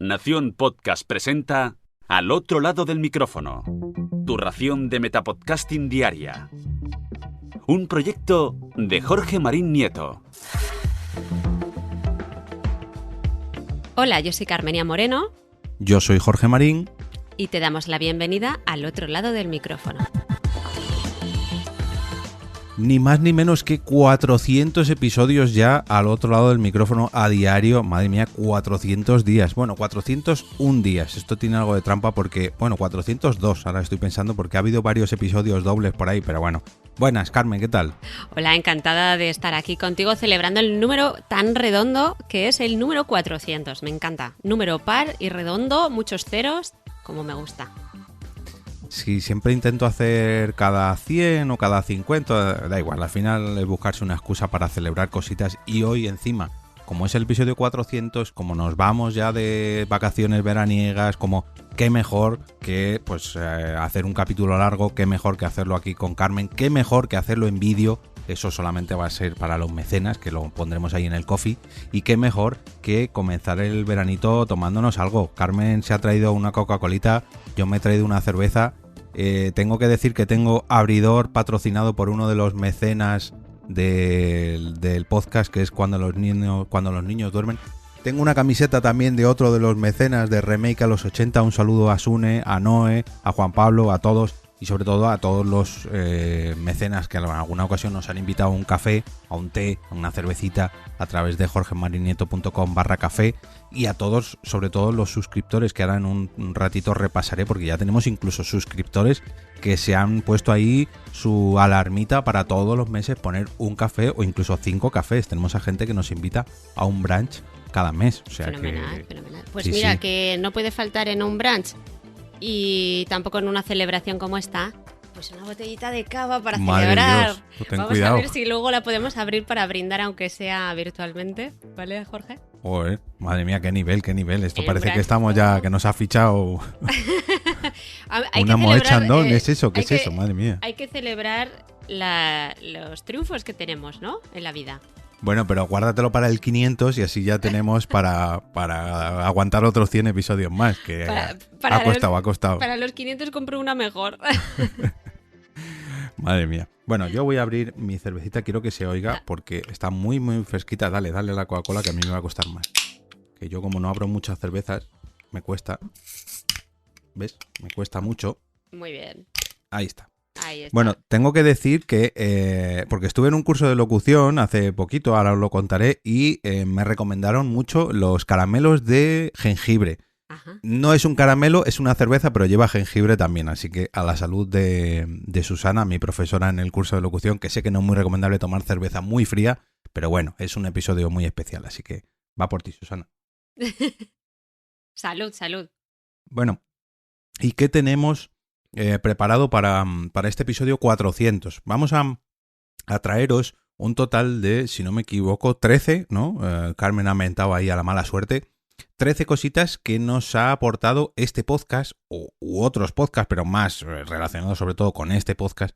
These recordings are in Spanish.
Nación Podcast presenta Al otro lado del micrófono, tu ración de metapodcasting diaria. Un proyecto de Jorge Marín Nieto. Hola, yo soy Carmenia Moreno. Yo soy Jorge Marín. Y te damos la bienvenida al otro lado del micrófono. Ni más ni menos que 400 episodios ya al otro lado del micrófono a diario. Madre mía, 400 días. Bueno, 401 días. Esto tiene algo de trampa porque... Bueno, 402 ahora estoy pensando porque ha habido varios episodios dobles por ahí, pero bueno. Buenas, Carmen, ¿qué tal? Hola, encantada de estar aquí contigo celebrando el número tan redondo que es el número 400. Me encanta. Número par y redondo, muchos ceros, como me gusta. Sí, siempre intento hacer cada 100 o cada 50, da igual, al final es buscarse una excusa para celebrar cositas y hoy encima, como es el episodio 400, como nos vamos ya de vacaciones veraniegas, como qué mejor que pues hacer un capítulo largo, qué mejor que hacerlo aquí con Carmen, qué mejor que hacerlo en vídeo. Eso solamente va a ser para los mecenas, que lo pondremos ahí en el coffee. Y qué mejor que comenzar el veranito tomándonos algo. Carmen se ha traído una Coca-Colita, yo me he traído una cerveza. Tengo que decir que tengo abridor patrocinado por uno de los mecenas del podcast, que es cuando los niños duermen. Tengo una camiseta también de otro de los mecenas de Remake a los 80. Un saludo a Sune, a Noé, a Juan Pablo, a todos. Y sobre todo a todos los mecenas que en alguna ocasión nos han invitado a un café, a un té, a una cervecita a través de jorgemarinieto.com/café, y a todos, sobre todo los suscriptores, que ahora en un ratito repasaré porque ya tenemos incluso suscriptores que se han puesto ahí su alarmita para todos los meses poner un café o incluso 5 cafés. Tenemos a gente que nos invita a un brunch cada mes. O sea, fenomenal, fenomenal. Pues sí, mira, sí. que no puede faltar en un brunch y tampoco en una celebración como esta, pues una botellita de cava para Madre celebrar. Dios, pues ten Vamos cuidado. a ver si luego la podemos abrir para brindar, aunque sea virtualmente, ¿vale, Jorge? Joder, madre mía, qué nivel. Esto El parece brunch, que estamos ya, que nos ha fichado Hay una que Moët celebrar, Chandon. ¿Es eso? ¿Qué hay es eso? Madre mía. Hay que celebrar los triunfos que tenemos, ¿no? En la vida. Bueno, pero guárdatelo para el 500 y así ya tenemos para aguantar otros 100 episodios más, que ha costado. Para los 500 compro una mejor. Madre mía. Bueno, yo voy a abrir mi cervecita, quiero que se oiga porque está muy, muy fresquita. Dale la Coca-Cola, que a mí me va a costar más. Que yo, como no abro muchas cervezas, me cuesta. ¿Ves? Me cuesta mucho. Muy bien. Ahí está. Ahí está. Bueno, tengo que decir que, porque estuve en un curso de locución hace poquito, ahora os lo contaré, y me recomendaron mucho los caramelos de jengibre. Ajá. No es un caramelo, es una cerveza, pero lleva jengibre también, así que a la salud de Susana, mi profesora en el curso de locución, que sé que no es muy recomendable tomar cerveza muy fría, pero bueno, es un episodio muy especial, así que va por ti, Susana. Salud, salud. Bueno, ¿y qué tenemos preparado para este episodio 400? Vamos a traeros un total de, si no me equivoco, 13, ¿no? Carmen ha mentado ahí a la mala suerte. 13 cositas que nos ha aportado este podcast u otros podcasts, pero más relacionados sobre todo con este podcast,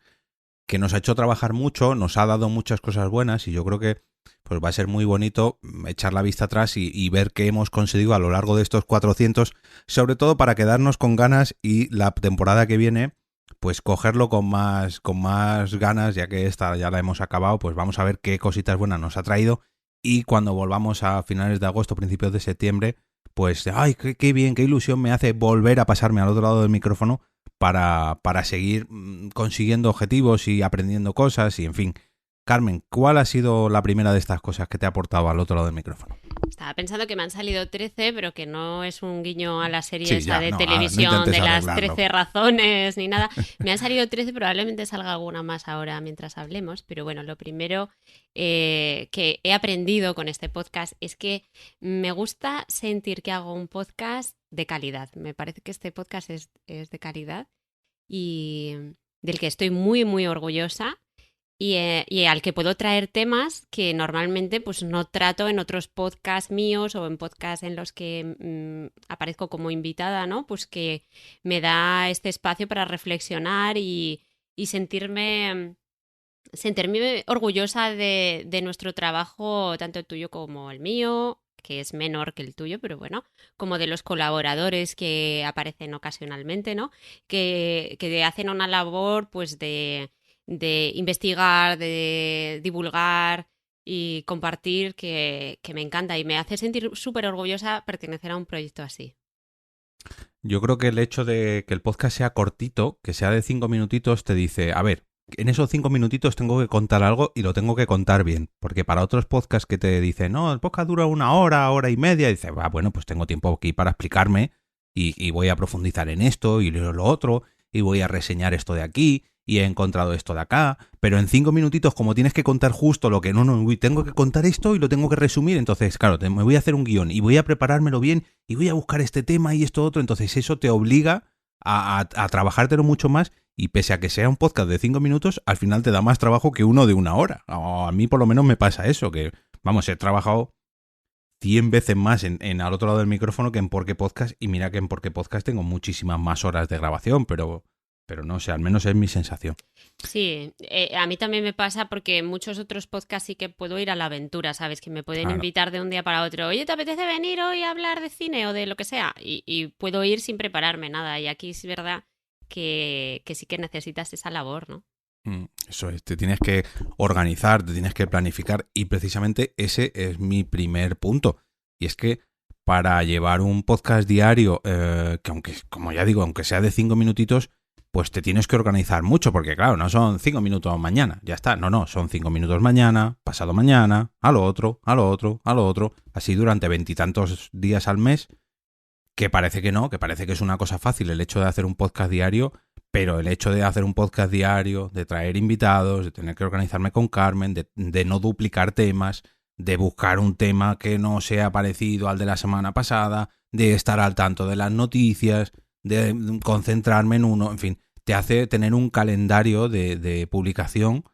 que nos ha hecho trabajar mucho, nos ha dado muchas cosas buenas y yo creo que pues va a ser muy bonito echar la vista atrás y ver qué hemos conseguido a lo largo de estos 400, sobre todo para quedarnos con ganas y la temporada que viene pues cogerlo con más ganas, ya que esta ya la hemos acabado, pues vamos a ver qué cositas buenas nos ha traído y cuando volvamos a finales de agosto, principios de septiembre, pues ¡ay, qué bien, qué ilusión me hace volver a pasarme al otro lado del micrófono para seguir consiguiendo objetivos y aprendiendo cosas y en fin. Carmen, ¿cuál ha sido la primera de estas cosas que te ha aportado al otro lado del micrófono? Estaba pensando que me han salido 13, pero que no es un guiño a la serie Sí, esa ya, de no, televisión no intentes de las arreglarlo. 13 razones ni nada. Me han salido 13, probablemente salga alguna más ahora mientras hablemos. Pero bueno, lo primero que he aprendido con este podcast es que me gusta sentir que hago un podcast de calidad. Me parece que este podcast es de calidad y del que estoy muy, muy orgullosa. Y al que puedo traer temas que normalmente pues no trato en otros podcasts míos o en podcasts en los que aparezco como invitada, ¿no? Pues que me da este espacio para reflexionar y sentirme orgullosa de nuestro trabajo, tanto el tuyo como el mío, que es menor que el tuyo, pero bueno, como de los colaboradores que aparecen ocasionalmente, ¿no? Que hacen una labor pues de investigar, de divulgar y compartir que me encanta y me hace sentir súper orgullosa pertenecer a un proyecto así. Yo creo que el hecho de que el podcast sea cortito, que sea de 5 minutitos, te dice, a ver, en esos 5 minutitos tengo que contar algo y lo tengo que contar bien. Porque para otros podcasts que te dicen, no, el podcast dura 1 hora, hora y media, y dices, bueno, pues tengo tiempo aquí para explicarme y voy a profundizar en esto y lo otro, y voy a reseñar esto de aquí, y he encontrado esto de acá, pero en 5 minutitos, como tienes que contar justo lo que tengo que contar esto y lo tengo que resumir, entonces, claro, me voy a hacer un guión y voy a preparármelo bien y voy a buscar este tema y esto otro, entonces eso te obliga a trabajártelo mucho más y pese a que sea un podcast de 5 minutos, al final te da más trabajo que uno de 1 hora. A mí por lo menos me pasa eso, que, vamos, he trabajado 100 veces más en al otro lado del micrófono que en Porque Podcast y mira que en Porque Podcast tengo muchísimas más horas de grabación, pero no sé, al menos es mi sensación. Sí, a mí también me pasa porque en muchos otros podcasts sí que puedo ir a la aventura, ¿sabes? Que me pueden invitar de un día para otro. Oye, ¿te apetece venir hoy a hablar de cine o de lo que sea? Y puedo ir sin prepararme nada. Y aquí es verdad que sí que necesitas esa labor, ¿no? Eso es, te tienes que organizar, te tienes que planificar y precisamente ese es mi primer punto. Y es que para llevar un podcast diario, que aunque, como ya digo, aunque sea de 5 minutitos, pues te tienes que organizar mucho, porque claro, no son 5 minutos mañana, ya está, no, son 5 minutos mañana, pasado mañana, a lo otro, a lo otro, a lo otro, así durante 20 y tantos días al mes, que parece que no, que parece que es una cosa fácil el hecho de hacer un podcast diario, pero el hecho de hacer un podcast diario, de traer invitados, de tener que organizarme con Carmen, de no duplicar temas, de buscar un tema que no sea parecido al de la semana pasada, de estar al tanto de las noticias, de concentrarme en uno, en fin, te hace tener un calendario de publicación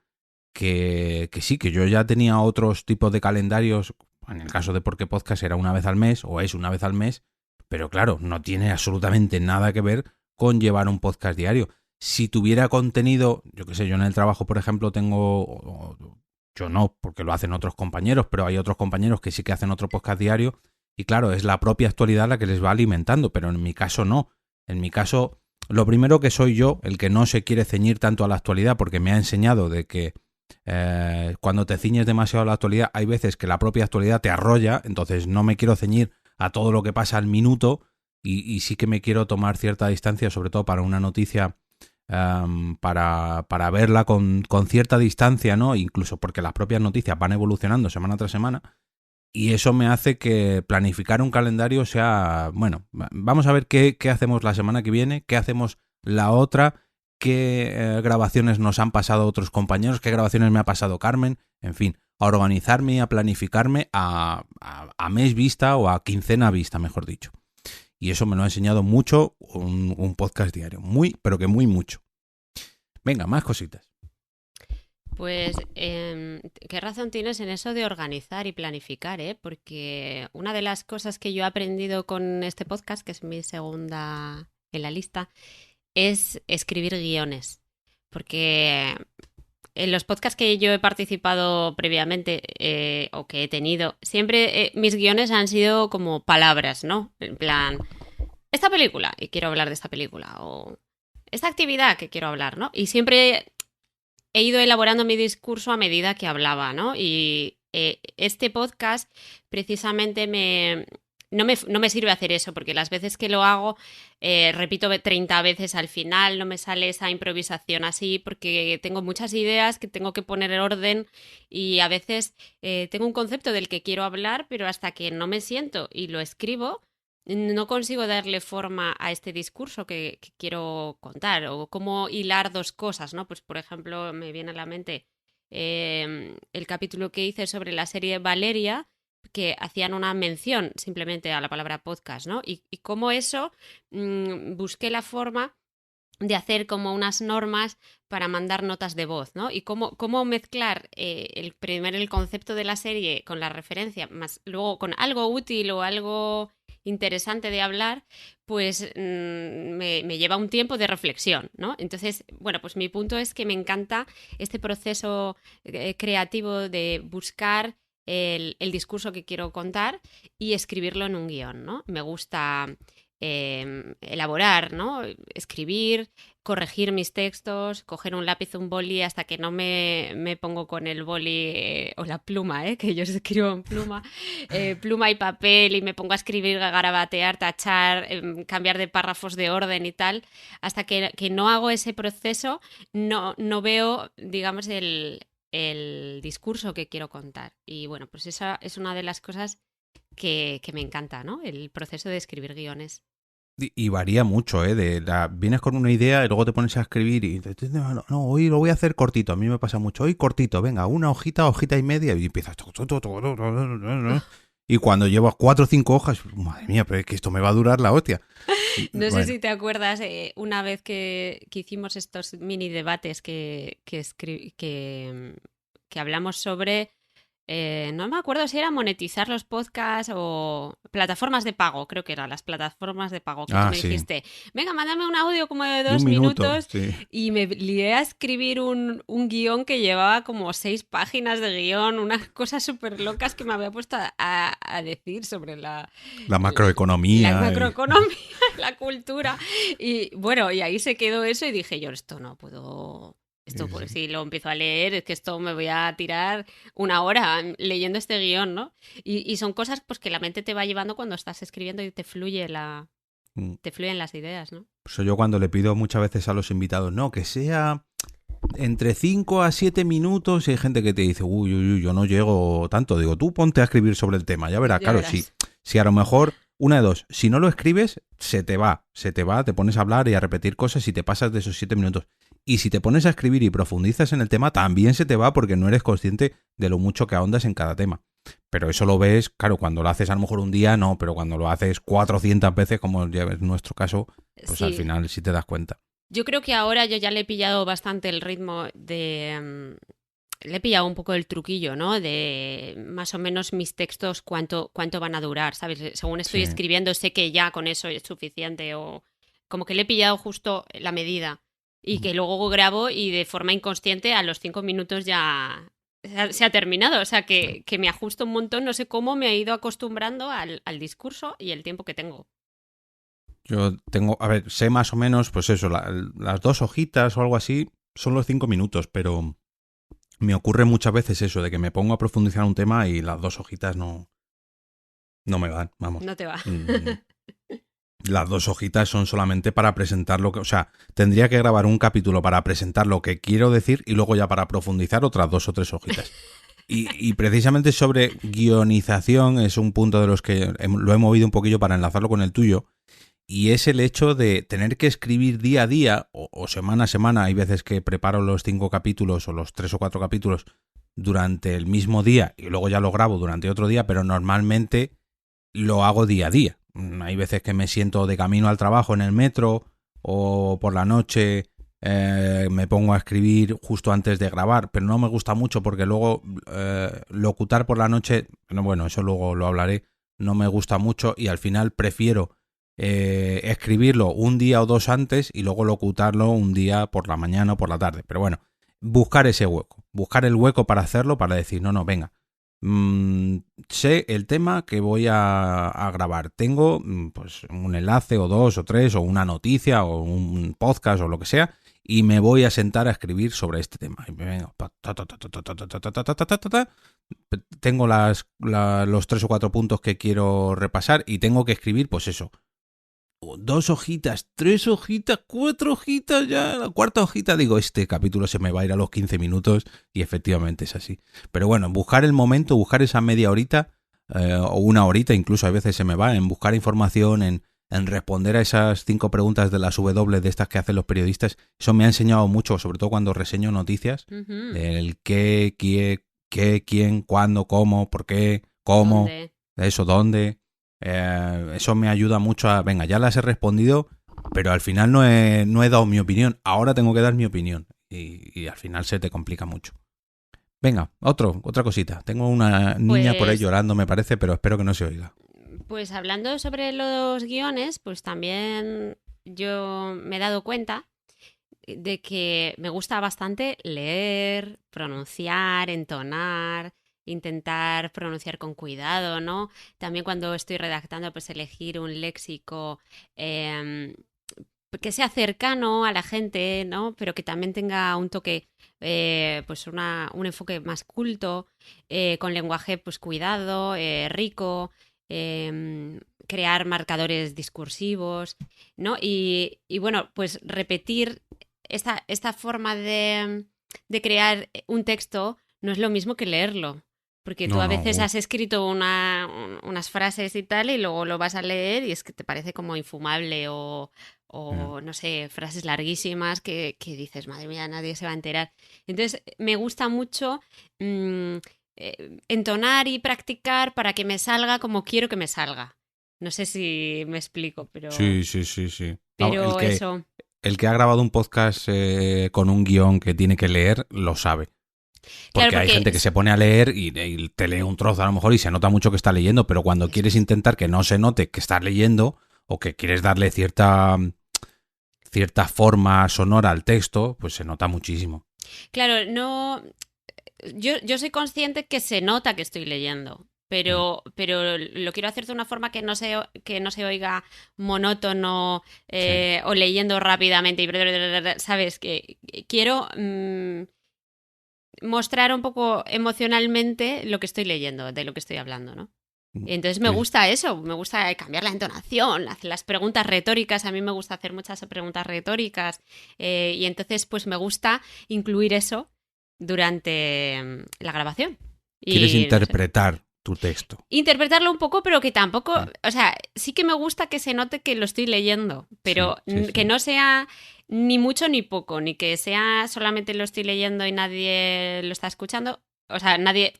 que sí, que yo ya tenía otros tipos de calendarios, en el caso de Porque Podcast era una vez al mes, o es una vez al mes, pero claro, no tiene absolutamente nada que ver con llevar un podcast diario. Si tuviera contenido, yo qué sé, yo en el trabajo, por ejemplo, tengo, yo no, porque lo hacen otros compañeros, pero hay otros compañeros que sí que hacen otro podcast diario, y claro, es la propia actualidad la que les va alimentando, pero en mi caso no. En mi caso, lo primero que soy yo, el que no se quiere ceñir tanto a la actualidad, porque me ha enseñado de que cuando te ciñes demasiado a la actualidad, hay veces que la propia actualidad te arrolla, entonces no me quiero ceñir a todo lo que pasa al minuto y sí que me quiero tomar cierta distancia, sobre todo para una noticia, para verla con cierta distancia, ¿no? Incluso porque las propias noticias van evolucionando semana tras semana. Y eso me hace que planificar un calendario sea, bueno, vamos a ver qué hacemos la semana que viene, qué hacemos la otra, qué grabaciones nos han pasado otros compañeros, qué grabaciones me ha pasado Carmen, en fin, a organizarme y a planificarme a mes vista o a quincena vista, mejor dicho. Y eso me lo ha enseñado mucho un podcast diario, muy, pero que muy mucho. Venga, más cositas. Pues qué razón tienes en eso de organizar y planificar, ¿eh? Porque una de las cosas que yo he aprendido con este podcast, que es mi segunda en la lista, es escribir guiones. Porque en los podcasts que yo he participado previamente o que he tenido, siempre mis guiones han sido como palabras, ¿no? En plan, esta película, y quiero hablar de esta película, o esta actividad que quiero hablar, ¿no? Y siempre he ido elaborando mi discurso a medida que hablaba, ¿no? Y este podcast precisamente no me sirve hacer eso, porque las veces que lo hago repito 30 veces al final, no me sale esa improvisación así, porque tengo muchas ideas que tengo que poner en orden y a veces tengo un concepto del que quiero hablar, pero hasta que no me siento y lo escribo, no consigo darle forma a este discurso que quiero contar o cómo hilar dos cosas, ¿no? Pues, por ejemplo, me viene a la mente el capítulo que hice sobre la serie Valeria, que hacían una mención simplemente a la palabra podcast, ¿no? Y cómo eso busqué la forma de hacer como unas normas para mandar notas de voz, ¿no? Y cómo mezclar el concepto de la serie con la referencia, más luego con algo útil o algo interesante de hablar, pues me lleva un tiempo de reflexión, ¿no? Entonces, bueno, pues mi punto es que me encanta este proceso creativo de buscar el discurso que quiero contar y escribirlo en un guión, ¿no? Me gusta elaborar, ¿no? Escribir, corregir mis textos, coger un lápiz o un boli hasta que no me pongo con el boli o la pluma, que yo escribo en pluma, pluma y papel y me pongo a escribir, garabatear, tachar, cambiar de párrafos de orden y tal, hasta que no hago ese proceso, no veo, digamos, el discurso que quiero contar. Y bueno, pues esa es una de las cosas que me encanta, ¿no? El proceso de escribir guiones. Y varía mucho, ¿eh? Vienes con una idea y luego te pones a escribir y no, hoy lo voy a hacer cortito. A mí me pasa mucho. Hoy cortito, venga, una hojita y media y empiezas. Y cuando llevas 4 o 5 hojas, madre mía, pero es que esto me va a durar la hostia. No sé si te acuerdas, una vez que hicimos estos mini debates que hablamos sobre... no me acuerdo si era monetizar los podcasts o plataformas de pago, creo que eran las plataformas de pago que tú me dijiste, venga, mándame un audio como de 2 minutos sí. Y me lié a escribir un guión que llevaba como 6 páginas de guión, unas cosas súper locas que me había puesto a decir sobre la macroeconomía. La macroeconomía, la cultura. Y bueno, y ahí se quedó eso y dije yo, esto no puedo... Esto, pues si lo empiezo a leer, es que esto me voy a tirar 1 hora leyendo este guión, ¿no? Y son cosas pues que la mente te va llevando cuando estás escribiendo y te fluyen las ideas, ¿no? Pues yo cuando le pido muchas veces a los invitados, no, que sea entre 5 a 7 minutos, y hay gente que te dice, uy, yo no llego tanto. Digo, tú ponte a escribir sobre el tema, ya verás. Claro, si a lo mejor... Una de dos, si no lo escribes, se te va, te pones a hablar y a repetir cosas y te pasas de esos 7 minutos. Y si te pones a escribir y profundizas en el tema, también se te va porque no eres consciente de lo mucho que ahondas en cada tema. Pero eso lo ves, claro, cuando lo haces a lo mejor un día, no, pero cuando lo haces 400 veces, como ya es nuestro caso, pues sí. Al final sí te das cuenta. Yo creo que ahora yo ya le he pillado bastante el ritmo de... Le he pillado un poco el truquillo, ¿no? De más o menos mis textos cuánto van a durar, ¿sabes? Según estoy escribiendo sé que ya con eso es suficiente o como que le he pillado justo la medida y que luego grabo y de forma inconsciente a los 5 minutos ya se ha terminado. O sea que me ajusto un montón, no sé cómo me he ido acostumbrando al discurso y el tiempo que tengo. Yo tengo, a ver, sé más o menos, pues eso, las 2 hojitas o algo así son los 5 minutos, pero... Me ocurre muchas veces eso, de que me pongo a profundizar un tema y las 2 hojitas no me van, vamos. No te va. Las 2 hojitas son solamente para presentar lo que... O sea, tendría que grabar un capítulo para presentar lo que quiero decir y luego ya para profundizar otras 2 o 3 hojitas. Y precisamente sobre guionización es un punto de los que lo he movido un poquillo para enlazarlo con el tuyo. Y es el hecho de tener que escribir día a día o semana a semana. Hay veces que preparo los 5 capítulos o los 3 o 4 capítulos durante el mismo día y luego ya lo grabo durante otro día, pero normalmente lo hago día a día. Hay veces que me siento de camino al trabajo en el metro o por la noche me pongo a escribir justo antes de grabar, pero no me gusta mucho porque luego locutar por la noche, bueno, eso luego lo hablaré, no me gusta mucho y al final prefiero escribirlo un día o 2 antes y luego locutarlo un día por la mañana o por la tarde. Pero bueno, buscar ese hueco, buscar el hueco para hacerlo, para decir, no, venga, sé el tema que voy a grabar. Tengo pues un enlace o 2 o 3 o una noticia o un podcast o lo que sea y me voy a sentar a escribir sobre este tema. Y venga, tengo los 3 o 4 puntos que quiero repasar y tengo que escribir, pues eso. 2 hojitas, 3 hojitas, 4 hojitas, ya la 4ª hojita digo, este capítulo se me va a ir a los 15 minutos y efectivamente es así. Pero bueno, buscar el momento, buscar esa media horita o 1 horita, incluso a veces se me va, en buscar información, en responder a esas 5 preguntas de las W de estas que hacen los periodistas. Eso me ha enseñado mucho, sobre todo cuando reseño noticias, del qué, quién, cuándo, cómo, por qué, cómo, ¿Dónde? Eso, dónde... eso me ayuda mucho a... Venga, ya las he respondido, pero al final no he dado mi opinión. Ahora tengo que dar mi opinión. Y al final se te complica mucho. Venga, otra cosita. Tengo una niña por ahí llorando, me parece, pero espero que no se oiga. Pues hablando sobre los guiones, pues también yo me he dado cuenta de que me gusta bastante leer, pronunciar, entonar... intentar pronunciar con cuidado, ¿no? También cuando estoy redactando, pues elegir un léxico que sea cercano a la gente, ¿no? Pero que también tenga un toque, pues un enfoque más culto, con lenguaje pues cuidado, rico, crear marcadores discursivos, ¿no? Y bueno, pues repetir esta forma de crear un texto no es lo mismo que leerlo. Porque tú No, a no. veces has escrito unas frases y tal, y luego lo vas a leer y es que te parece como infumable o no sé, frases larguísimas que dices, madre mía, nadie se va a enterar. Entonces, me gusta mucho entonar y practicar para que me salga como quiero que me salga. No sé si me explico, Sí, sí, sí, sí. Vamos, pero eso. el que ha grabado un podcast con un guión que tiene que leer, lo sabe. Claro, Porque hay porque gente que se pone a leer y te lee un trozo a lo mejor y se nota mucho que está leyendo, pero cuando eso quieres es. intentar que no se note que estás leyendo o que quieres darle cierta forma sonora al texto, pues se nota muchísimo. Claro, no. Yo soy consciente que se nota que estoy leyendo, Mm. pero lo quiero hacer de una forma que no se oiga monótono Sí, o leyendo rápidamente y ¿sabes? Que quiero mostrar un poco emocionalmente lo que estoy leyendo, de lo que estoy hablando, ¿no? mm, Entonces me sí. gusta eso, me gusta cambiar la entonación, hacer las preguntas retóricas, a mí me gusta hacer muchas preguntas retóricas y entonces pues me gusta incluir eso durante la grabación. Quieres Y no sé, interpretar tu texto. interpretarlo un poco, pero que tampoco, Mm. o sea, sí que me gusta que se note que lo estoy leyendo, Sí, pero sí, que sí. no sea ni mucho ni poco, ni que sea solamente lo estoy leyendo y nadie lo está escuchando, o sea, nadie,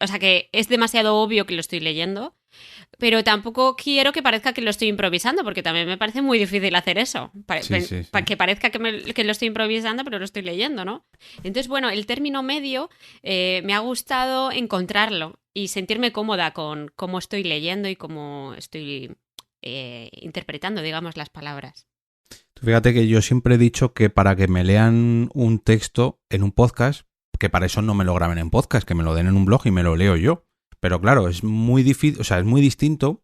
o sea, que es demasiado obvio que lo estoy leyendo, pero tampoco quiero que parezca que lo estoy improvisando, porque también me parece muy difícil hacer eso. Sí, sí, sí. Que parezca que lo estoy improvisando, pero lo estoy leyendo, ¿no? Entonces, bueno, el término medio me ha gustado encontrarlo y sentirme cómoda con cómo estoy leyendo y cómo estoy interpretando, digamos, las palabras. Tú fíjate que yo siempre he dicho que para que me lean un texto en un podcast, que para eso no me lo graben en podcast, que me lo den en un blog y me lo leo yo. Pero claro, es muy difícil, o sea, es muy distinto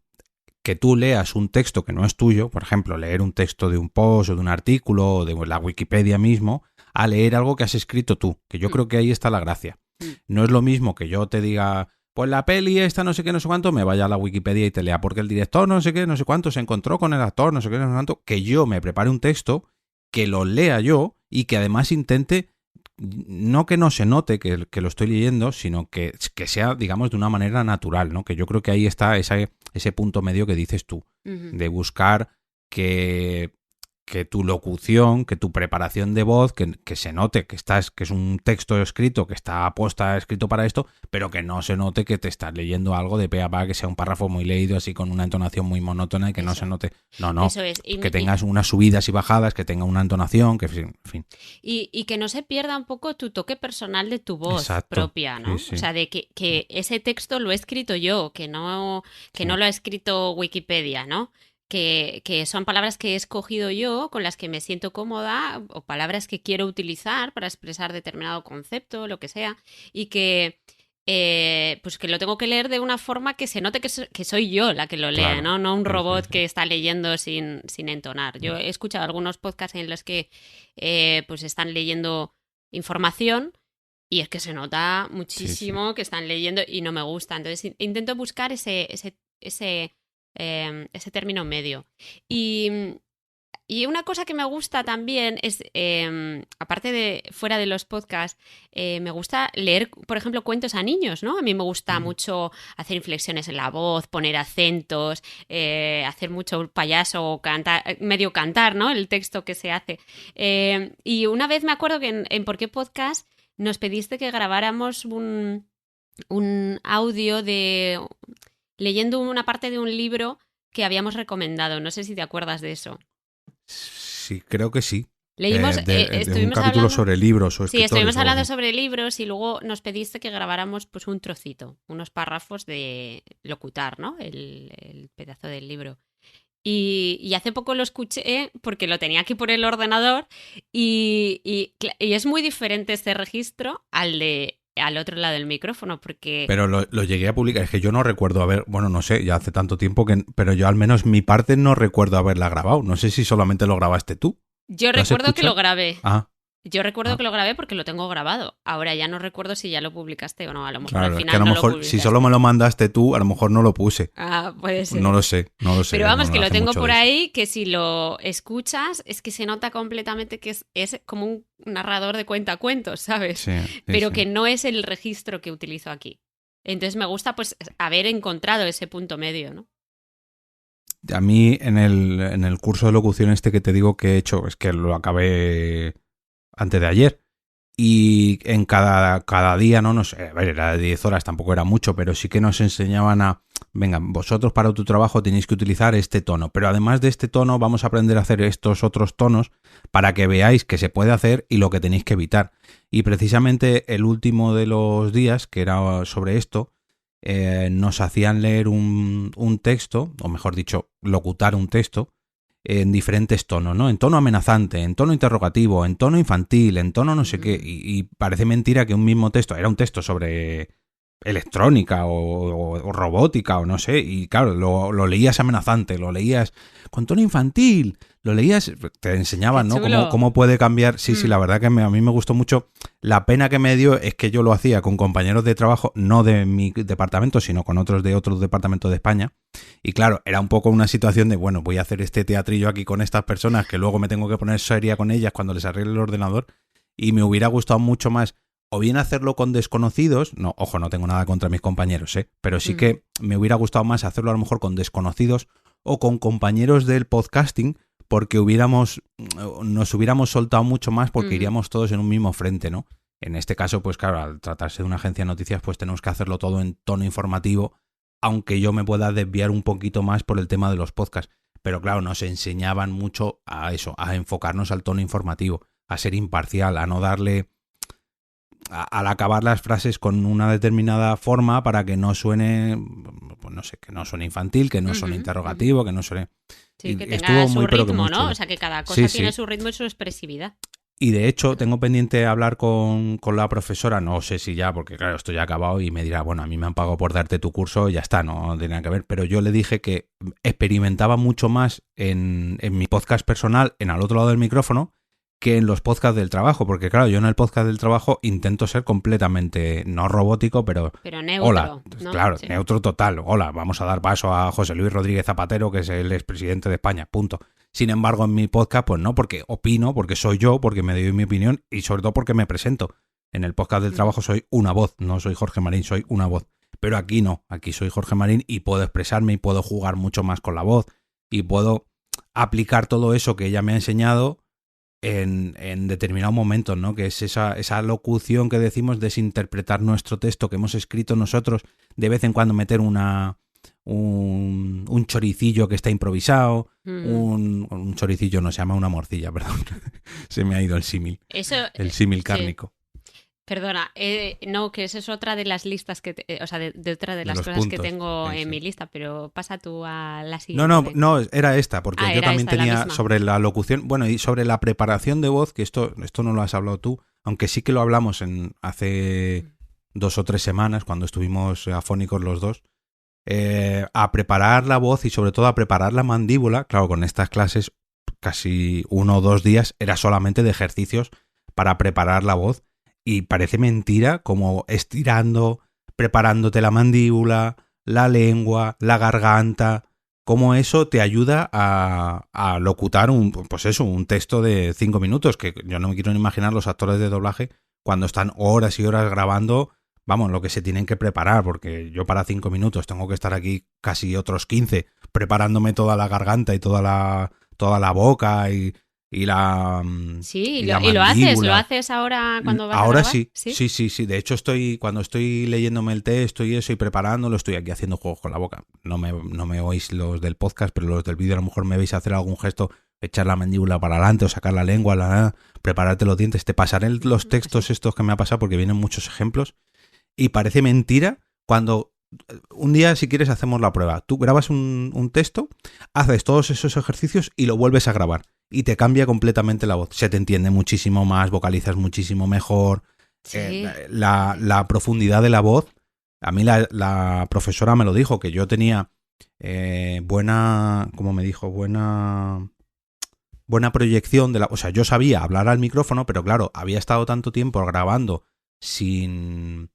que tú leas un texto que no es tuyo, por ejemplo, leer un texto de un post o de un artículo o de la Wikipedia mismo, a leer algo que has escrito tú, que yo Mm, creo que ahí está la gracia. mm, No es lo mismo que yo te diga, pues la peli esta no sé qué, no sé cuánto, me vaya a la Wikipedia y te lea, porque el director no sé qué, no sé cuánto se encontró con el actor, no sé qué, no sé cuánto, que yo me prepare un texto, que lo lea yo y que además intente no que no se note que lo estoy leyendo, sino que sea, digamos, de una manera natural, ¿no? Que yo creo que ahí está ese punto medio que dices tú, ujú. de buscar que, que tu locución, que tu preparación de voz, que se note que es un texto escrito, que está aposta escrito para esto, pero que no se note que te estás leyendo algo de pe a pa, que sea un párrafo muy leído, así con una entonación muy monótona y que no se Eso, note. No, no. eso es. Que tengas unas subidas y bajadas, que tenga una entonación, que en fin. Y que no se pierda un poco tu toque personal de tu voz Exacto. propia, Sí, ¿no? O sí. sea, de que ese texto lo he escrito yo, que Sí. no lo ha escrito Wikipedia, ¿no? Que son palabras que he escogido yo, con las que me siento cómoda, o palabras que quiero utilizar para expresar determinado concepto, lo que sea, y que pues que lo tengo que leer de una forma que se note que soy yo la que lo lee, Claro. ¿no? No un Sí, sí, robot sí. que está leyendo sin entonar. Yo he escuchado algunos podcasts en los que pues están leyendo información y es que se nota Sí, sí. muchísimo que están leyendo y no me gusta. Entonces intento buscar ese término medio. Y, y una cosa que me gusta también es, aparte de fuera de los podcasts, me gusta leer, por ejemplo, cuentos a niños, ¿no? A mí me gusta Mm. mucho hacer inflexiones en la voz, poner acentos, hacer mucho payaso o cantar, medio cantar, ¿no? El texto que se hace. Y una vez me acuerdo que en ¿Por qué podcast? Nos pediste que grabáramos un audio de leyendo una parte de un libro que habíamos recomendado. No sé si te acuerdas de eso. Sí, creo que sí. Leímos, De un estuvimos capítulo hablando. sobre libros o Sí, escritores estuvimos o algo hablando así. sobre libros y luego nos pediste que grabáramos pues un trocito, unos párrafos de locutar, ¿no? El pedazo del libro. Y hace poco lo escuché porque lo tenía aquí por el ordenador y es muy diferente este registro al de al otro lado del micrófono, porque... Pero lo llegué a publicar, es que yo no recuerdo bueno, no sé, ya hace tanto tiempo pero yo al menos mi parte no recuerdo haberla grabado. No sé si solamente lo grabaste tú. Yo recuerdo que lo grabé. Ah. Yo recuerdo que lo grabé porque lo tengo grabado. Ahora ya no recuerdo si ya lo publicaste o no. A lo mejor Claro, al final que a lo no mejor lo publicaste. si solo me lo mandaste tú, a lo mejor no lo puse. Ah, puede ser. No lo sé. Pero vamos, no que lo hace tengo mucho por de eso. ahí, que si lo escuchas es que se nota completamente que es como un narrador de cuentacuentos, ¿sabes? Sí, Pero sí. que no es el registro que utilizo aquí. Entonces me gusta pues haber encontrado ese punto medio, ¿no? A mí en el curso de locución este que te digo que he hecho, es que lo acabé antes de ayer. Y en cada día, no sé, a ver, era de 10 horas, tampoco era mucho, pero sí que nos enseñaban venga, vosotros para tu trabajo tenéis que utilizar este tono, pero además de este tono vamos a aprender a hacer estos otros tonos para que veáis que se puede hacer y lo que tenéis que evitar. Y precisamente el último de los días, que era sobre esto, nos hacían leer un texto, o mejor dicho, locutar un texto, en diferentes tonos, ¿no? En tono amenazante, en tono interrogativo, en tono infantil, en tono no sé qué. Y parece mentira que un mismo texto, era un texto sobre electrónica o robótica o no sé, y claro, lo leías amenazante, lo leías con tono infantil, lo leías, te enseñaban, ¿no? Cómo puede cambiar. Sí, la verdad que a mí me gustó mucho. La pena que me dio es que yo lo hacía con compañeros de trabajo, no de mi departamento, sino con otros de otros departamentos de España. Y claro, era un poco una situación de, bueno, voy a hacer este teatrillo aquí con estas personas que luego me tengo que poner seria con ellas cuando les arregle el ordenador. Y me hubiera gustado mucho más o bien hacerlo con desconocidos, no, ojo, no tengo nada contra mis compañeros, pero sí que me hubiera gustado más hacerlo a lo mejor con desconocidos o con compañeros del podcasting, porque nos hubiéramos soltado mucho más porque iríamos todos en un mismo frente, ¿no? En este caso, pues claro, al tratarse de una agencia de noticias, pues tenemos que hacerlo todo en tono informativo, aunque yo me pueda desviar un poquito más por el tema de los podcasts. Pero claro, nos enseñaban mucho a eso, a enfocarnos al tono informativo, a ser imparcial, a no darle... al acabar las frases con una determinada forma para que no suene, pues no sé, que no suene infantil, que no suene interrogativo, que no suene... Sí, que tenga su ritmo, ¿no? O sea, que cada cosa tiene su ritmo y su expresividad. Y de hecho, tengo pendiente hablar con la profesora, no sé si ya, porque claro, esto ya ha acabado y me dirá, bueno, a mí me han pagado por darte tu curso y ya está, no tiene nada que ver, pero yo le dije que experimentaba mucho más en mi podcast personal, en al otro lado del micrófono, que en los podcasts del trabajo, porque claro, yo en el podcast del trabajo intento ser completamente, no robótico, pero neutro. Hola, ¿no? claro, sí. Neutro total. Hola, vamos a dar paso a José Luis Rodríguez Zapatero, que es el expresidente de España, punto. Sin embargo, en mi podcast, pues no, porque opino, porque soy yo, porque me doy mi opinión y sobre todo porque me presento. En el podcast del trabajo soy una voz, no soy Jorge Marín, soy una voz. Pero aquí no, aquí soy Jorge Marín y puedo expresarme y puedo jugar mucho más con la voz y puedo aplicar todo eso que ella me ha enseñado en determinados momentos, ¿no? Que es esa locución que decimos, desinterpretar nuestro texto que hemos escrito nosotros, de vez en cuando meter un choricillo que está improvisado, un choricillo no se llama una morcilla, perdón, se me ha ido el símil, el símil cárnico. Sí. Perdona, no, que esa es otra de las listas o sea, de otra de las cosas puntos, que tengo en mi lista, pero pasa tú a la siguiente. No, era esta, porque yo también esta, tenía sobre la locución, bueno, y sobre la preparación de voz, que esto no lo has hablado tú, aunque sí que lo hablamos hace 2 o 3 semanas, cuando estuvimos afónicos los dos, a preparar la voz y sobre todo a preparar la mandíbula. Claro, con estas clases, casi 1 o 2 días, era solamente de ejercicios para preparar la voz. Y parece mentira como estirando, preparándote la mandíbula, la lengua, la garganta, cómo eso te ayuda a locutar un texto de 5 minutos, que yo no me quiero ni imaginar los actores de doblaje cuando están horas y horas grabando, vamos, lo que se tienen que preparar, porque yo para 5 minutos tengo que estar aquí casi otros 15 preparándome toda la garganta y toda la boca y la... Sí, y la lo haces ahora cuando vas a grabar. Ahora sí. De hecho, cuando estoy leyéndome el texto y eso y preparándolo, estoy aquí haciendo juegos con la boca. No me oís los del podcast, pero los del vídeo a lo mejor me veis hacer algún gesto, echar la mandíbula para adelante o sacar la lengua, prepararte los dientes. Te pasaré los textos estos que me ha pasado porque vienen muchos ejemplos y parece mentira cuando... Un día, si quieres, hacemos la prueba. Tú grabas un texto, haces todos esos ejercicios y lo vuelves a grabar. Y te cambia completamente la voz. Se te entiende muchísimo más, vocalizas muchísimo mejor, Sí. La profundidad de la voz, a mí la profesora me lo dijo, que yo tenía buena, como me dijo, buena proyección o sea, yo sabía hablar al micrófono, pero claro, había estado tanto tiempo grabando sin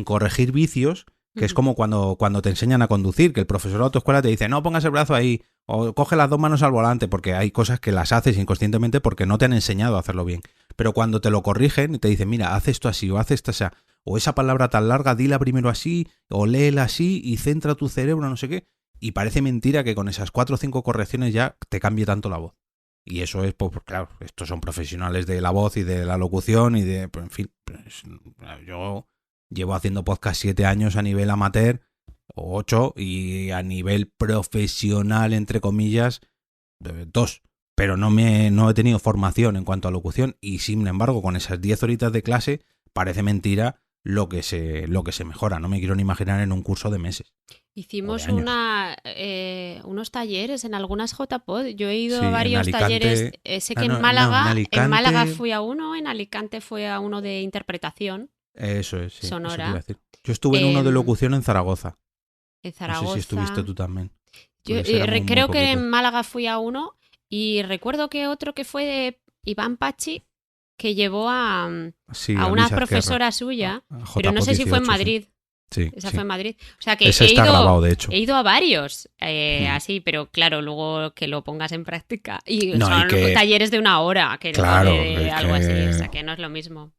corregir vicios, que es como cuando te enseñan a conducir, que el profesor de autoescuela te dice, no pongas el brazo ahí, o coge las dos manos al volante, porque hay cosas que las haces inconscientemente porque no te han enseñado a hacerlo bien. Pero cuando te lo corrigen y te dicen, mira, haz esto así, o haz esto así, o esa palabra tan larga, dila primero así, o léela así, y centra tu cerebro, no sé qué, y parece mentira que con esas 4 o 5 correcciones ya te cambie tanto la voz. Y eso es, pues claro, estos son profesionales de la voz y de la locución y de, pues, en fin, pues, yo llevo haciendo podcast 7 años a nivel amateur, o 8, y a nivel profesional, entre comillas, 2. Pero no he tenido formación en cuanto a locución y, sin embargo, con esas 10 horitas de clase, parece mentira lo que se mejora. No me quiero ni imaginar en un curso de meses. Hicimos o de años. unos talleres en algunas JPod. Yo he ido Sí, a en varios Alicante. talleres. Sé que En en Málaga Alicante. fui a uno, en Alicante fui a uno de interpretación Eso es, sí. Eso te iba a sonora. decir. Yo estuve en uno de em, locución en Zaragoza. en No sé Zaragoza. si estuviste tú también. Yo Pues éramos muy creo que en poquitos. Málaga fui a uno y recuerdo que otro que fue de Iván Pachi, que llevó Sí, a a una Luis Azquerra. profesora suya, A pero no JPod sé si fue en 18, sí. Madrid. Sí, Esa sí. fue en Madrid. O sea que Ese está grabado, de hecho. he ido a varios Mm. así, pero claro, luego que lo pongas en práctica. Y No, son y que, talleres de una hora, que claro, de es algo así. O sea que... que no es lo mismo.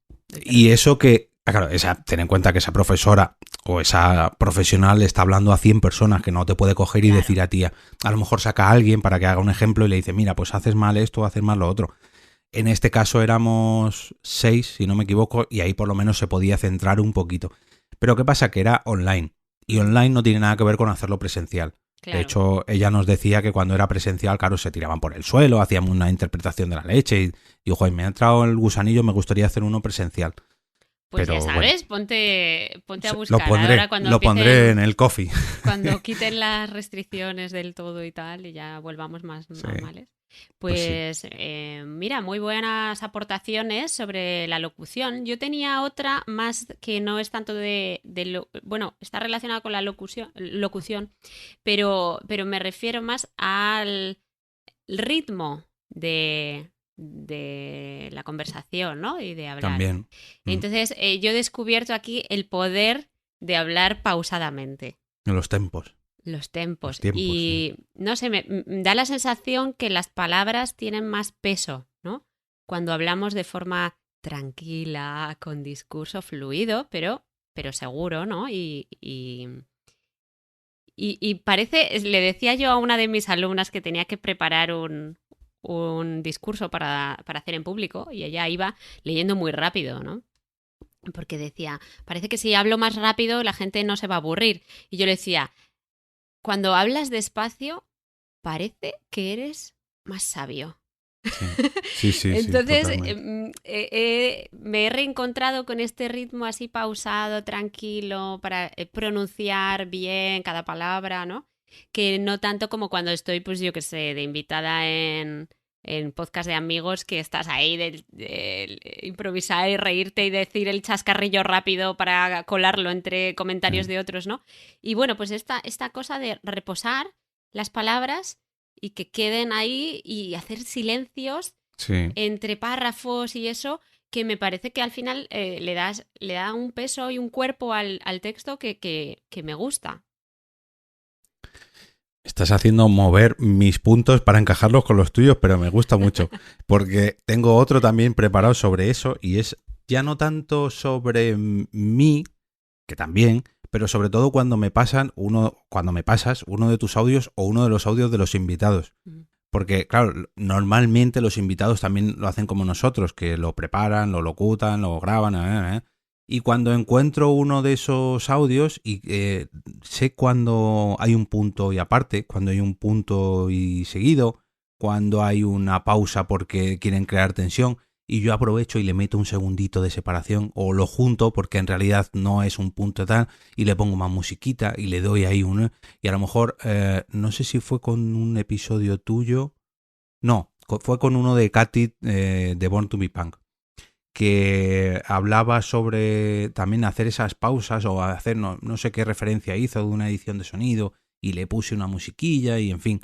Y eso que, claro, ten en cuenta que esa profesora o esa profesional está hablando a 100 personas, que no te puede coger y Claro. decir a ti, a lo mejor saca a alguien para que haga un ejemplo y le dice, mira, pues haces mal esto, haces mal lo otro. En este caso éramos 6, si no me equivoco, y ahí por lo menos se podía centrar un poquito. Pero ¿qué pasa? Que era online. Y online no tiene nada que ver con hacerlo presencial. Claro. De hecho, ella nos decía que cuando era presencial, claro, se tiraban por el suelo, hacíamos una interpretación de la leche y dijo, joder, me ha entrado el gusanillo, me gustaría hacer uno presencial. Pues Pero, ya sabes, ponte a buscar. Ahora cuando lo pondré en el coffee. Cuando quiten las restricciones del todo y tal, y ya volvamos más Sí. normales. Pues Pues mira, muy buenas aportaciones sobre la locución. Yo tenía otra más que no es tanto bueno, está relacionada con la locución, pero me refiero más al ritmo de la conversación, ¿no? Y de hablar. También. Entonces, yo he descubierto aquí el poder de hablar pausadamente. En los tempos. Los tempos. Los tiempos, y no sé, me da la sensación que las palabras tienen más peso, ¿no? Cuando hablamos de forma tranquila, con discurso fluido, pero seguro, ¿no? Y parece, le decía yo a una de mis alumnas que tenía que preparar un discurso para hacer en público, y ella iba leyendo muy rápido, ¿no? Porque decía, parece que si hablo más rápido la gente no se va a aburrir. Y yo le decía, cuando hablas despacio, parece que eres más sabio. Sí. Entonces, totalmente. me he reencontrado con este ritmo así pausado, tranquilo, para pronunciar bien cada palabra, ¿no? Que no tanto como cuando estoy, pues yo qué sé, de invitada en podcast de amigos, que estás ahí de improvisar y reírte y decir el chascarrillo rápido para colarlo entre comentarios de otros, ¿no? Y bueno, pues esta cosa de reposar las palabras y que queden ahí y hacer silencios entre párrafos y eso, que me parece que al final le da un peso y un cuerpo al texto que me gusta. Estás haciendo mover mis puntos para encajarlos con los tuyos, pero me gusta mucho, porque tengo otro también preparado sobre eso, y es ya no tanto sobre mí, que también, pero sobre todo cuando me pasas uno de tus audios o uno de los audios de los invitados. Porque, claro, normalmente los invitados también lo hacen como nosotros, que lo preparan, lo locutan, lo graban, Y cuando encuentro uno de esos audios y sé cuando hay un punto y aparte, cuando hay un punto y seguido, cuando hay una pausa porque quieren crear tensión, y yo aprovecho y le meto un segundito de separación o lo junto porque en realidad no es un punto tal, y le pongo más musiquita y le doy ahí y a lo mejor no sé si fue con un episodio tuyo, no, fue con uno de Katy de Born to be Punk, que hablaba sobre también hacer esas pausas o hacer no sé qué referencia hizo de una edición de sonido y le puse una musiquilla y en fin.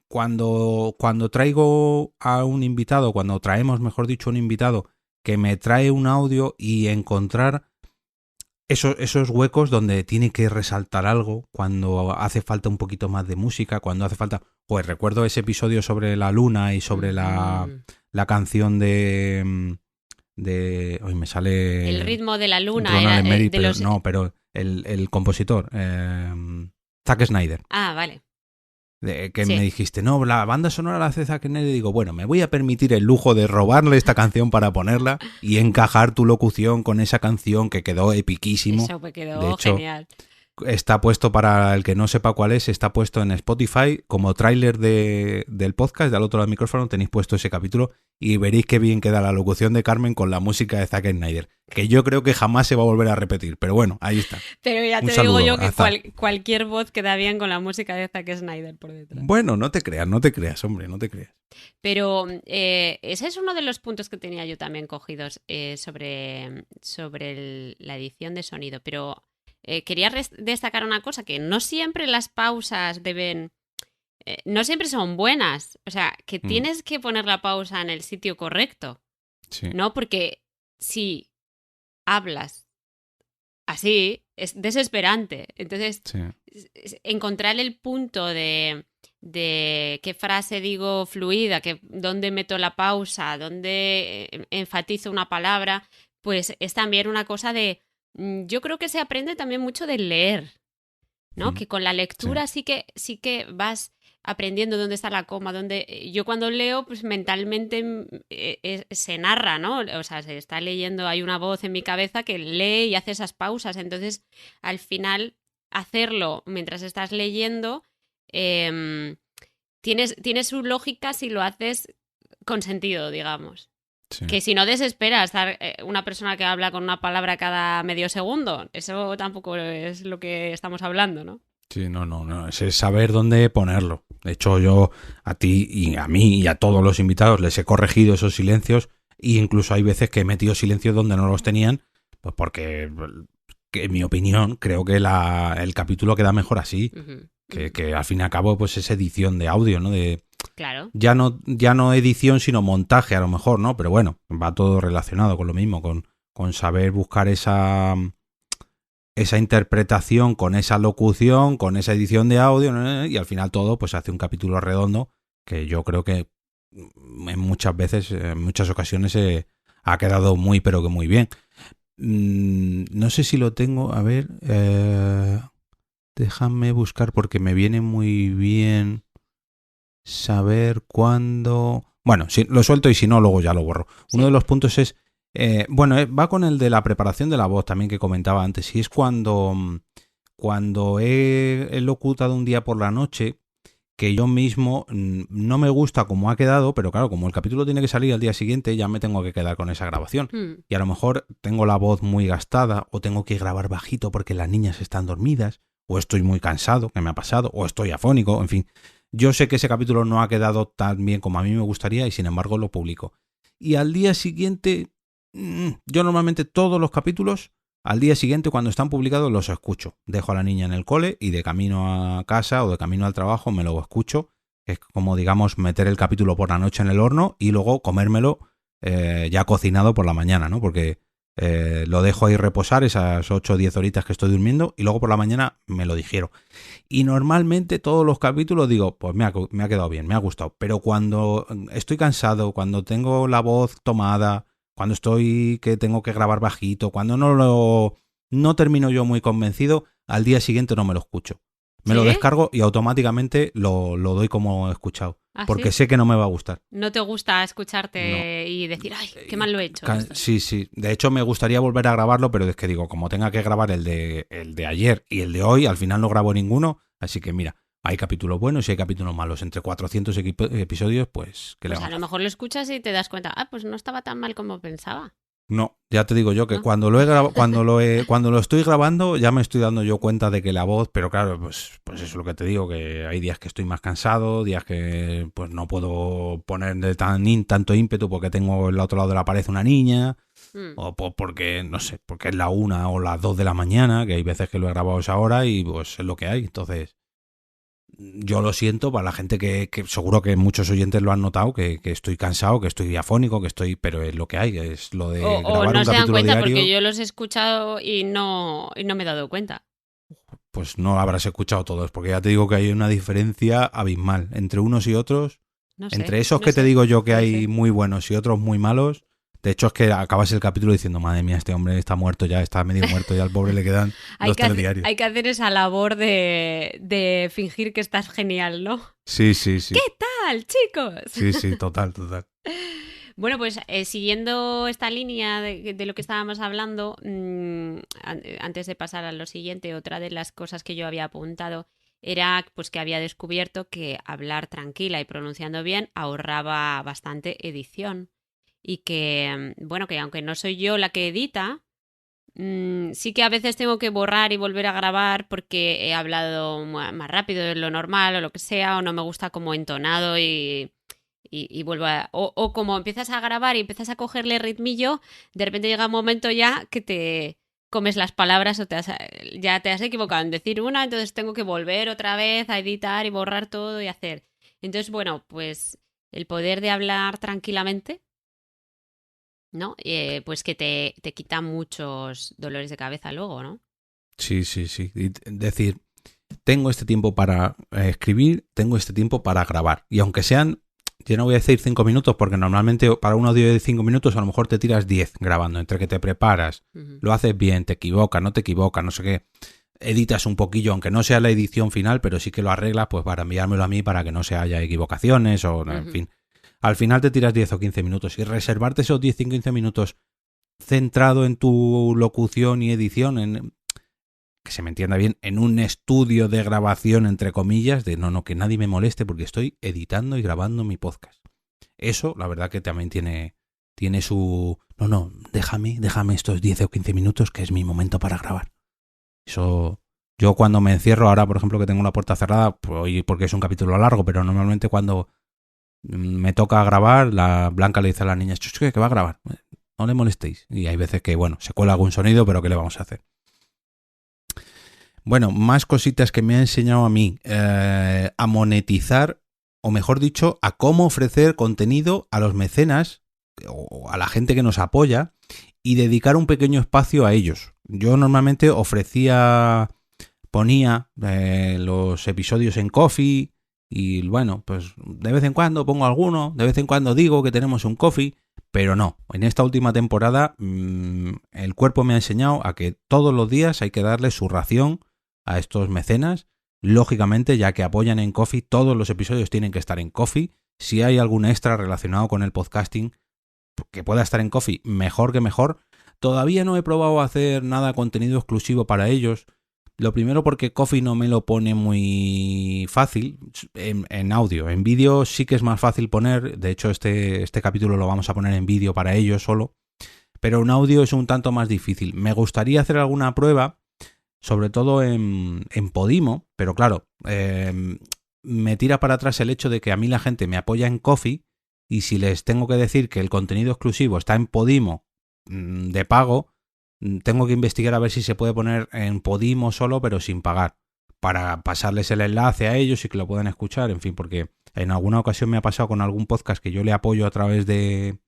Cuando traigo a un invitado, cuando traemos, mejor dicho, un invitado que me trae un audio y encontrar esos huecos donde tiene que resaltar algo, cuando hace falta un poquito más de música, cuando hace falta... Pues recuerdo ese episodio sobre la luna y sobre la canción de... Hoy me sale... El ritmo de la luna Ronald era Emery, de los... No, pero el compositor, Zack Snyder. Ah, vale. Que Sí. me dijiste, no, la banda sonora la hace Zack Snyder, y digo, bueno, me voy a permitir el lujo de robarle esta canción para ponerla y encajar tu locución con esa canción que quedó epiquísimo. Eso me quedó De hecho, genial. está puesto, para el que no sepa cuál es, está puesto en Spotify como tráiler del podcast. Al otro lado del micrófono tenéis puesto ese capítulo y veréis qué bien queda la locución de Carmen con la música de Zack Snyder, que yo creo que jamás se va a volver a repetir, pero bueno, ahí está. Pero ya Un te saludo digo yo a que Zack. cualquier voz queda bien con la música de Zack Snyder por detrás. Bueno, no te creas, hombre, no te creas. Pero ese es uno de los puntos que tenía yo también cogidos sobre la edición de sonido. Pero quería destacar una cosa, que no siempre las pausas deben... no siempre son buenas. O sea, que tienes que poner la pausa en el sitio correcto. Sí. ¿No? Porque si hablas así, es desesperante. Entonces, Sí. encontrar el punto de qué frase digo fluida, dónde meto la pausa, dónde enfatizo una palabra, pues es también una cosa de... Yo creo que se aprende también mucho de leer, ¿no? Que con la lectura sí que vas aprendiendo dónde está la coma, dónde... Yo cuando leo, pues mentalmente se narra, ¿no? O sea, se está leyendo, hay una voz en mi cabeza que lee y hace esas pausas. Entonces, al final, hacerlo mientras estás leyendo tiene su lógica si lo haces con sentido, digamos. Sí. Que si no desespera estar una persona que habla con una palabra cada medio segundo, eso tampoco es lo que estamos hablando, ¿no? Sí, no, es saber dónde ponerlo. De hecho, yo a ti y a mí y a todos los invitados les he corregido esos silencios, e incluso hay veces que he metido silencios donde no los tenían, pues porque, que en mi opinión, creo que el capítulo queda mejor así, que al fin y al cabo pues es edición de audio, ¿no? Claro. Ya no edición, sino montaje a lo mejor, ¿no? Pero bueno, va todo relacionado con lo mismo, con saber buscar esa interpretación, con esa locución, con esa edición de audio, ¿no? Y al final todo pues hace un capítulo redondo que yo creo que en muchas ocasiones ha quedado muy pero que muy bien. No sé si lo tengo, a ver, déjame buscar porque me viene muy bien saber cuándo... Bueno, lo suelto y si no luego ya lo borro. Sí. Uno de los puntos es va con el de la preparación de la voz también que comentaba antes. Y es cuando he locutado un día por la noche, que yo mismo no me gusta cómo ha quedado, pero claro, como el capítulo tiene que salir al día siguiente, ya me tengo que quedar con esa grabación. Y a lo mejor tengo la voz muy gastada, o tengo que grabar bajito porque las niñas están dormidas, o estoy muy cansado, que me ha pasado, o estoy afónico, en fin. Yo sé que ese capítulo no ha quedado tan bien como a mí me gustaría y sin embargo lo publico. Y al día siguiente... Yo normalmente todos los capítulos, al día siguiente cuando están publicados los escucho. Dejo a la niña en el cole y de camino a casa o de camino al trabajo me lo escucho. Es como, digamos, meter el capítulo por la noche en el horno y luego comérmelo ya cocinado por la mañana, ¿no? Porque lo dejo ahí reposar esas 8 o 10 horitas que estoy durmiendo y luego por la mañana me lo digiero. Y normalmente todos los capítulos digo, pues me ha quedado bien, me ha gustado. Pero cuando estoy cansado, cuando tengo la voz tomada... Cuando estoy que tengo que grabar bajito, cuando no termino yo muy convencido, al día siguiente no me lo escucho. Me lo descargo y automáticamente lo doy como escuchado. Porque sé que no me va a gustar. ¿No te gusta escucharte y decir, ay, qué mal lo he hecho? Sí. De hecho, me gustaría volver a grabarlo, pero es que digo, como tenga que grabar el de ayer y el de hoy, al final no grabo ninguno. Así que mira, hay capítulos buenos y hay capítulos malos. Entre 400 episodios, pues... a lo mejor lo escuchas y te das cuenta, pues no estaba tan mal como pensaba. No, ya te digo yo que ¿No? cuando cuando lo estoy grabando ya me estoy dando yo cuenta de que la voz, pero claro, pues eso es lo que te digo, que hay días que estoy más cansado, días que pues no puedo ponerle tanto ímpetu porque tengo al otro lado de la pared una niña, o porque, no sé, porque es la 1 o las 2 de la mañana, que hay veces que lo he grabado a esa hora y pues es lo que hay. Entonces, yo lo siento para la gente que seguro que muchos oyentes lo han notado, que estoy cansado, que estoy diafónico, que estoy, pero es lo que hay, es lo de O grabar no un se dan capítulo cuenta diario. porque yo los he escuchado y no me he dado cuenta. Pues no habrás escuchado todos, porque ya te digo que hay una diferencia abismal entre unos y otros. No Entre sé, esos no que te sé. digo yo que Puede hay ser. muy buenos y otros muy malos. De hecho, es que acabas el capítulo diciendo, madre mía, este hombre está muerto ya, está medio muerto, ya al pobre le quedan Hay los que, telediarios. hay que hacer esa labor de fingir que estás genial, ¿no? Sí, sí, sí. ¿Qué tal, chicos? Sí, sí, total, total. Bueno, pues siguiendo esta línea de lo que estábamos hablando, antes de pasar a lo siguiente, otra de las cosas que yo había apuntado era pues que había descubierto que hablar tranquila y pronunciando bien ahorraba bastante edición y que, bueno, que aunque no soy yo la que edita, sí que a veces tengo que borrar y volver a grabar porque he hablado más rápido de lo normal o lo que sea, o no me gusta como entonado y vuelvo a... O como empiezas a grabar y empiezas a cogerle ritmillo, de repente llega un momento ya que te comes las palabras o ya te has equivocado en decir una, entonces tengo que volver otra vez a editar y borrar todo y hacer. Entonces, bueno, pues el poder de hablar tranquilamente, ¿no? Pues que te quita muchos dolores de cabeza luego, ¿no? Sí, sí, sí. Y decir, tengo este tiempo para escribir, tengo este tiempo para grabar. Y aunque sean, yo no voy a decir 5 minutos, porque normalmente para un audio de 5 minutos a lo mejor te tiras 10 grabando, entre que te preparas, lo haces bien, te equivocas, no te equivocas, no sé qué, editas un poquillo, aunque no sea la edición final, pero sí que lo arreglas pues para enviármelo a mí para que no se haya equivocaciones o, en fin. Al final te tiras 10 o 15 minutos y reservarte esos 10 o 15 minutos centrado en tu locución y edición, en que se me entienda bien, en un estudio de grabación, entre comillas, de no, que nadie me moleste porque estoy editando y grabando mi podcast. Eso, la verdad que también tiene su... No, déjame estos 10 o 15 minutos que es mi momento para grabar. Eso... Yo cuando me encierro, ahora por ejemplo que tengo la puerta cerrada, pues, porque es un capítulo largo, pero normalmente cuando me toca grabar, la Blanca le dice a las niñas, que va a grabar, no le molestéis. Y hay veces que, bueno, se cuela algún sonido, pero ¿qué le vamos a hacer? Bueno, más cositas que me ha enseñado a mí a monetizar, o mejor dicho, a cómo ofrecer contenido a los mecenas o a la gente que nos apoya y dedicar un pequeño espacio a ellos. Yo normalmente ponía los episodios en Ko-fi y bueno, pues de vez en cuando pongo alguno, de vez en cuando digo que tenemos un Ko-fi, pero no, en esta última temporada el cuerpo me ha enseñado a que todos los días hay que darle su ración a estos mecenas. Lógicamente, ya que apoyan en Ko-fi, todos los episodios tienen que estar en Ko-fi. Si hay algún extra relacionado con el podcasting que pueda estar en Ko-fi, mejor que mejor. Todavía no he probado a hacer nada contenido exclusivo para ellos. Lo primero porque Ko-fi no me lo pone muy fácil en audio. En vídeo sí que es más fácil poner. De hecho, este capítulo lo vamos a poner en vídeo para ellos solo. Pero en audio es un tanto más difícil. Me gustaría hacer alguna prueba, sobre todo en Podimo, pero claro, me tira para atrás el hecho de que a mí la gente me apoya en Ko-fi y si les tengo que decir que el contenido exclusivo está en Podimo de pago, tengo que investigar a ver si se puede poner en Podimo solo, pero sin pagar, para pasarles el enlace a ellos y que lo puedan escuchar, en fin, porque en alguna ocasión me ha pasado con algún podcast que yo le apoyo a través de,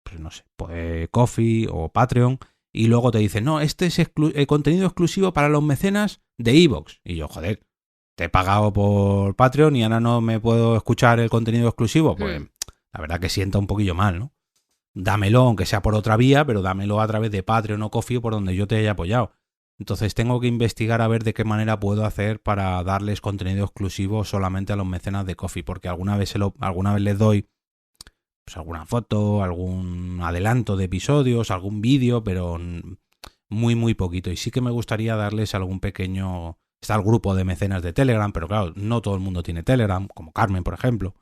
pues no sé, Ko-fi o Patreon, y luego te dicen, no, este es contenido exclusivo para los mecenas de iVoox. Y yo, joder, te he pagado por Patreon y ahora no me puedo escuchar el contenido exclusivo. Pues la verdad que sienta un poquillo mal, ¿no? Dámelo, aunque sea por otra vía, pero dámelo a través de Patreon o Ko-fi o por donde yo te haya apoyado. Entonces tengo que investigar a ver de qué manera puedo hacer para darles contenido exclusivo solamente a los mecenas de Ko-fi, porque alguna vez les doy pues alguna foto, algún adelanto de episodios, algún vídeo, pero muy, muy poquito. Y sí que me gustaría darles algún pequeño... Está el grupo de mecenas de Telegram, pero claro, no todo el mundo tiene Telegram, como Carmen, por ejemplo.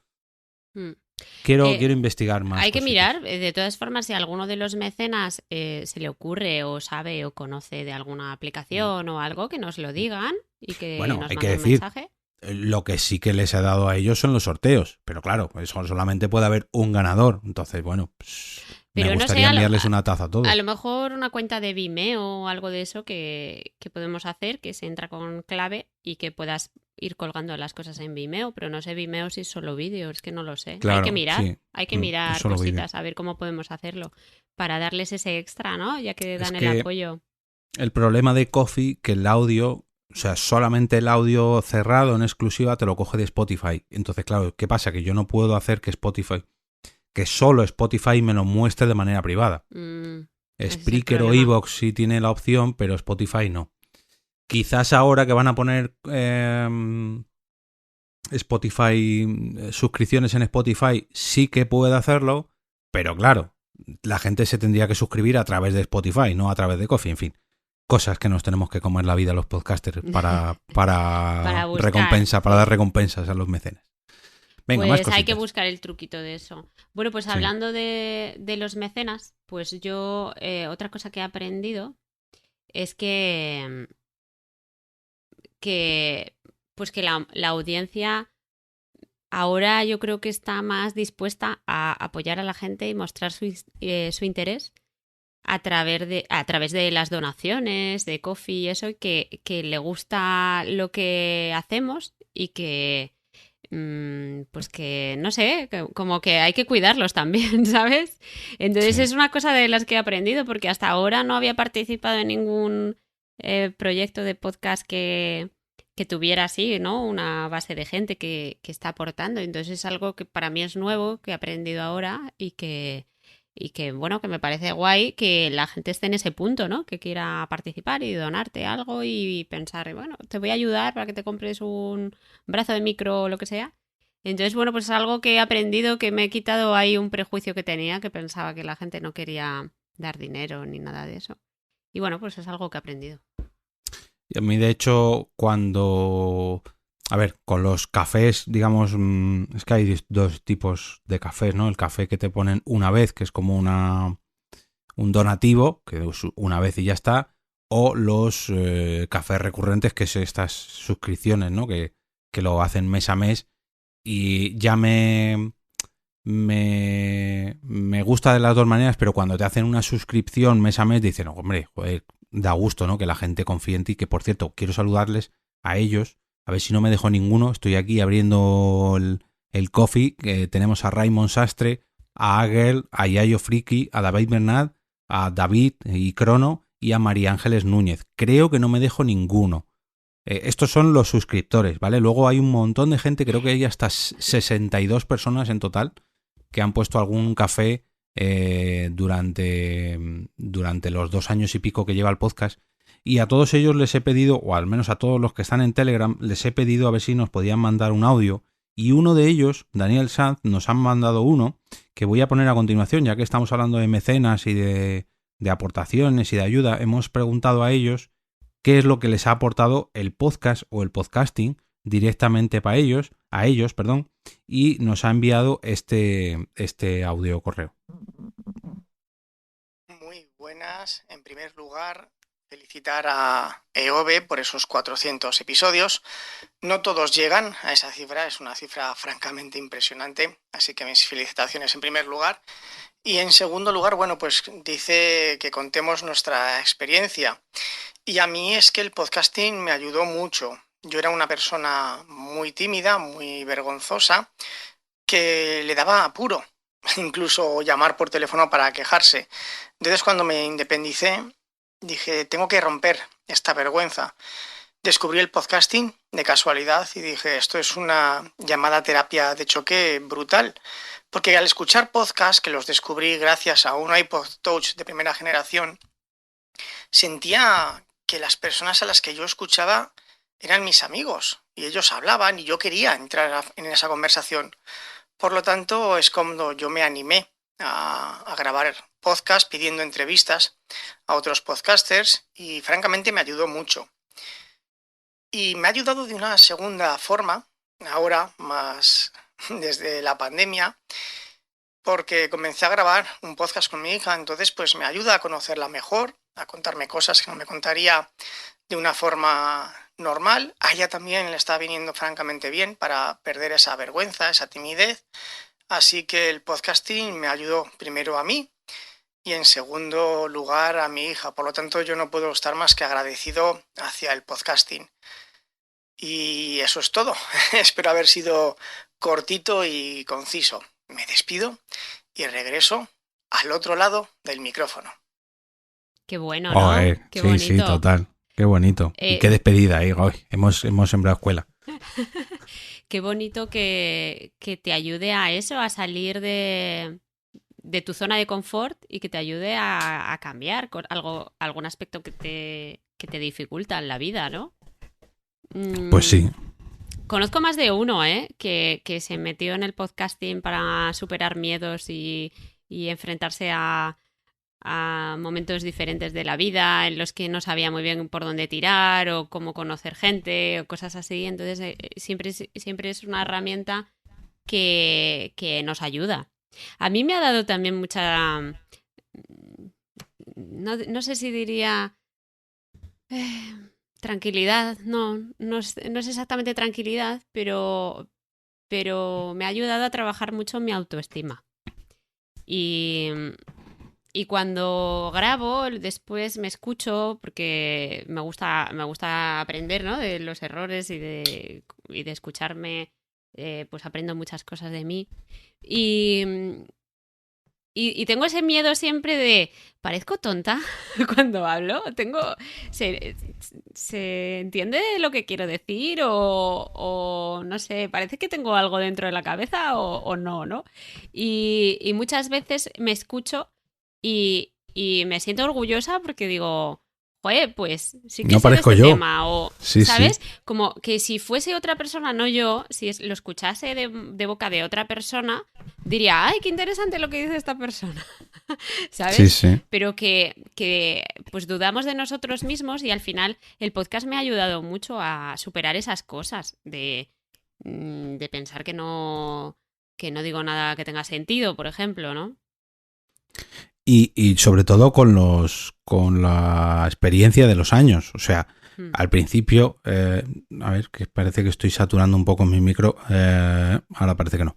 Quiero investigar más. Hay que cositas. mirar, de todas formas, si a alguno de los mecenas se le ocurre o sabe o conoce de alguna aplicación o algo, que nos lo digan y que Bueno, nos hay que manden un decir, mensaje. lo que sí que les he dado a ellos son los sorteos, pero claro, eso solamente puede haber un ganador. Entonces, bueno, pues, me Pero no sé, gustaría enviarles una taza a todos. a lo mejor una cuenta de Vimeo o algo de eso que podemos hacer, que se entra con clave y que puedas ir colgando las cosas en Vimeo, pero no sé Vimeo si es solo vídeo, es que no lo sé. Claro, sí. Hay que Es mirar solo vídeo. cositas, a ver cómo podemos hacerlo para darles ese extra, ¿no? Ya que Es dan el que apoyo. el problema de Ko-fi, que el audio, o sea, solamente el audio cerrado en exclusiva te lo coge de Spotify. Entonces, claro, ¿qué pasa? Que yo no puedo hacer que solo Spotify me lo muestre de manera privada. Ese es el Spreaker o problema. Evox sí tiene la opción, pero Spotify no. Quizás ahora que van a poner Spotify, suscripciones en Spotify, sí que puede hacerlo, pero claro, la gente se tendría que suscribir a través de Spotify, no a través de Ko-fi, en fin. Cosas que nos tenemos que comer la vida los podcasters para Para buscar. para dar recompensas a los mecenas. Venga, más Pues hay que cositas. buscar el truquito de eso. Bueno, pues Sí. hablando de los mecenas, pues yo otra cosa que he aprendido es que la audiencia ahora yo creo que está más dispuesta a apoyar a la gente y mostrar su interés a través de las donaciones, de Ko-fi y eso, y que le gusta lo que hacemos y que pues que, no sé, como que hay que cuidarlos también, ¿sabes? Entonces Sí. es una cosa de las que he aprendido porque hasta ahora no había participado en ningún proyecto de podcast que tuviera así, ¿no? Una base de gente que está aportando. Entonces es algo que para mí es nuevo, que he aprendido ahora y que, bueno, que me parece guay que la gente esté en ese punto, ¿no? Que quiera participar y donarte algo y pensar, bueno, te voy a ayudar para que te compres un brazo de micro o lo que sea. Entonces, bueno, pues es algo que he aprendido, que me he quitado ahí un prejuicio que tenía, que pensaba que la gente no quería dar dinero ni nada de eso. Y bueno, pues es algo que he aprendido. Y a mí, de hecho, cuando... A ver, con los cafés, digamos, es que hay dos tipos de cafés, ¿no? El café que te ponen una vez, que es como un donativo, que es una vez y ya está, o los cafés recurrentes, que es estas suscripciones, ¿no? Que lo hacen mes a mes y ya me gusta de las dos maneras, pero cuando te hacen una suscripción mes a mes, dicen, hombre, joder, da gusto, ¿no? Que la gente confíe en ti, que por cierto, quiero saludarles a ellos, a ver si no me dejo ninguno, estoy aquí abriendo el coffee, que tenemos a Raymond Sastre, a Agel, a Yayo Friki, a David Bernat, a David y Crono y a María Ángeles Núñez. Creo que no me dejo ninguno. Estos son los suscriptores, ¿vale? Luego hay un montón de gente, creo que hay hasta 62 personas en total, que han puesto algún café durante los 2 años y pico que lleva el podcast. Y a todos ellos les he pedido, o al menos a todos los que están en Telegram, les he pedido a ver si nos podían mandar un audio. Y uno de ellos, Daniel Sanz, nos han mandado uno que voy a poner a continuación, ya que estamos hablando de mecenas y de aportaciones y de ayuda. Hemos preguntado a ellos qué es lo que les ha aportado el podcast o el podcasting directamente para ellos, perdón, y nos ha enviado este audio correo. Muy buenas. En primer lugar, felicitar a EOB por esos 400 episodios. No todos llegan a esa cifra, es una cifra francamente impresionante, así que mis felicitaciones en primer lugar. Y en segundo lugar, bueno, pues dice que contemos nuestra experiencia. Y a mí es que el podcasting me ayudó mucho. Yo era una persona muy tímida, muy vergonzosa, que le daba apuro, incluso llamar por teléfono para quejarse. Entonces, cuando me independicé, dije, tengo que romper esta vergüenza. Descubrí el podcasting de casualidad y dije, esto es una llamada terapia de choque brutal. Porque al escuchar podcasts, que los descubrí gracias a un iPod Touch de primera generación, sentía que las personas a las que yo escuchaba eran mis amigos y ellos hablaban y yo quería entrar en esa conversación. Por lo tanto, es cuando yo me animé a grabar podcast pidiendo entrevistas a otros podcasters y francamente me ayudó mucho. Y me ha ayudado de una segunda forma, ahora más desde la pandemia, porque comencé a grabar un podcast con mi hija, entonces pues me ayuda a conocerla mejor, a contarme cosas que no me contaría de una forma normal. A ella también le está viniendo francamente bien para perder esa vergüenza, esa timidez. Así que el podcasting me ayudó primero a mí y en segundo lugar a mi hija. Por lo tanto, yo no puedo estar más que agradecido hacia el podcasting. Y eso es todo. Espero haber sido cortito y conciso. Me despido y regreso al otro lado del micrófono. Qué bueno, ¿no? Qué sí, bonito. Sí, total. Qué bonito. Y qué despedida, hoy. Hemos sembrado escuela. Qué bonito que te ayude a eso, a salir de tu zona de confort y que te ayude a cambiar algún aspecto que te dificulta en la vida, ¿no? Pues sí. Conozco más de uno, que se metió en el podcasting para superar miedos y enfrentarse a momentos diferentes de la vida en los que no sabía muy bien por dónde tirar o cómo conocer gente o cosas así. Entonces siempre es una herramienta que nos ayuda. A mí me ha dado también mucha... No sé si diría... tranquilidad, no es exactamente tranquilidad, pero me ha ayudado a trabajar mucho mi autoestima. Y cuando grabo, después me escucho porque me gusta aprender, ¿no? De los errores y de escucharme, pues aprendo muchas cosas de mí. Y tengo ese miedo siempre de, ¿parezco tonta cuando hablo? ¿Se entiende lo que quiero decir? O no sé, parece que tengo algo dentro de la cabeza o no, ¿no? Y muchas veces me escucho y me siento orgullosa porque digo, joder, pues sí que no sé de parezco este yo. tema. O, sí, ¿sabes? Sí. Como que si fuese otra persona, no yo, si lo escuchase de boca de otra persona, diría, ay, qué interesante lo que dice esta persona. ¿Sabes? Sí. Pero que pues dudamos de nosotros mismos y al final el podcast me ha ayudado mucho a superar esas cosas de pensar que no digo nada que tenga sentido, por ejemplo, ¿no? Y sobre todo con la experiencia de los años. O sea, al principio, a ver, que parece que estoy saturando un poco mi micro. Ahora parece que no.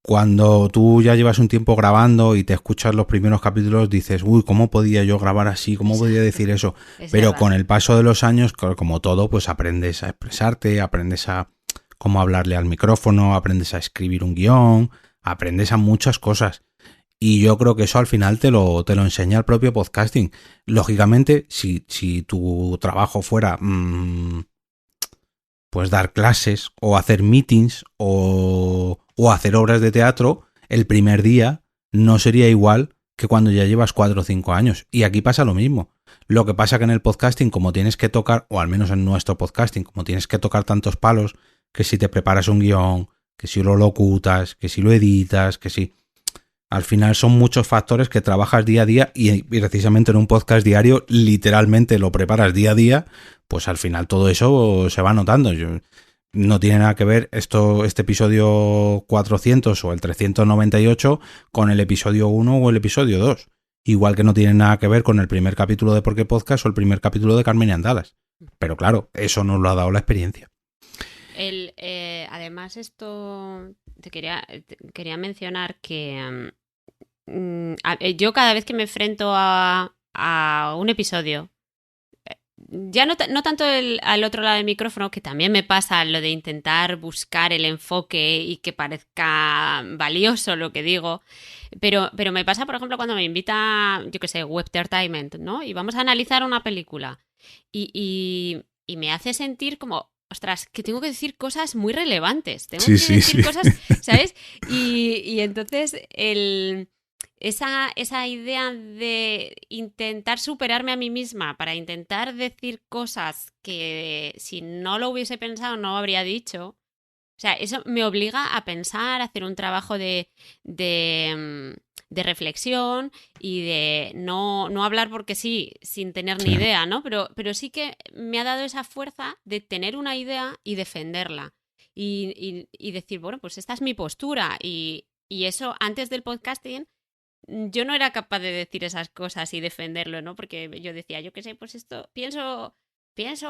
Cuando tú ya llevas un tiempo grabando y te escuchas los primeros capítulos, dices, uy, ¿cómo podía yo grabar así? ¿Cómo podía decir eso? Pero con el paso de los años, como todo, pues aprendes a expresarte, aprendes a cómo hablarle al micrófono, aprendes a escribir un guión, aprendes a muchas cosas. Y yo creo que eso al final te lo enseña el propio podcasting. Lógicamente, si tu trabajo fuera pues dar clases o hacer meetings o hacer obras de teatro, el primer día no sería igual que cuando ya llevas 4 o 5 años. Y aquí pasa lo mismo. Lo que pasa que en el podcasting, como tienes que tocar, o al menos en nuestro podcasting, como tienes que tocar tantos palos, que si te preparas un guión, que si lo locutas, que si lo editas, que si... Al final son muchos factores que trabajas día a día y precisamente en un podcast diario literalmente lo preparas día a día, pues al final todo eso se va notando. No tiene nada que ver este episodio 400 o el 398 con el episodio 1 o el episodio 2. Igual que no tiene nada que ver con el primer capítulo de Por qué Podcast o el primer capítulo de Carmen y Andalas. Pero claro, eso nos lo ha dado la experiencia. Además, esto te quería mencionar que yo cada vez que me enfrento a un episodio, ya no tanto al otro lado del micrófono, que también me pasa lo de intentar buscar el enfoque y que parezca valioso lo que digo, pero me pasa, por ejemplo, cuando me invita, yo qué sé, Webtertainment, ¿no? Y vamos a analizar una película y me hace sentir como... Ostras, que tengo que decir cosas muy relevantes. Tengo que decir cosas, ¿sabes? Y entonces esa idea de intentar superarme a mí misma para intentar decir cosas que si no lo hubiese pensado no habría dicho. O sea, eso me obliga a pensar, a hacer un trabajo de reflexión y de no hablar porque sí, sin tener ni idea, ¿no? Pero sí que me ha dado esa fuerza de tener una idea y defenderla. Y decir, bueno, pues esta es mi postura y Y eso, antes del podcasting, yo no era capaz de decir esas cosas y defenderlo, ¿no? Porque yo decía, yo qué sé, pues esto, pienso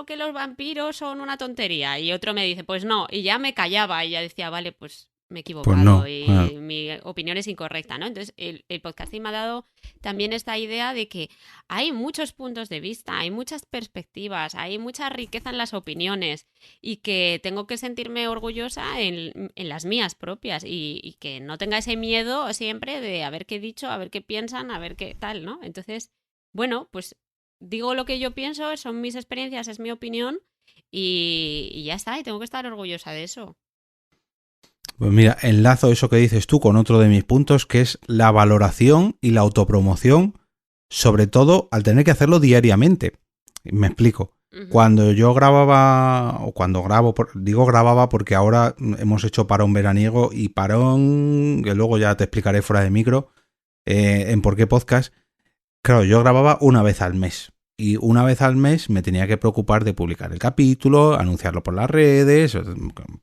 que los vampiros son una tontería. Y otro me dice, pues no, y ya me callaba y ya decía, vale, pues me he Pues equivocado no. y mi opinión es incorrecta, ¿no? Entonces, el podcasting me ha dado también esta idea de que hay muchos puntos de vista, hay muchas perspectivas, hay mucha riqueza en las opiniones y que tengo que sentirme orgullosa en las mías propias y que no tenga ese miedo siempre de a ver qué he dicho, a ver qué piensan, a ver qué tal, ¿no? Entonces, bueno, pues digo lo que yo pienso, son mis experiencias, es mi opinión y ya está, y tengo que estar orgullosa de eso. Pues mira, enlazo eso que dices tú con otro de mis puntos, que es la valoración y la autopromoción, sobre todo al tener que hacerlo diariamente. Me explico. Cuando yo grababa, o cuando grabo, digo grababa porque ahora hemos hecho parón veraniego y parón, que luego ya te explicaré fuera de micro, en Por qué Podcast. Claro, yo grababa una vez al mes. Y una vez al mes me tenía que preocupar de publicar el capítulo, anunciarlo por las redes,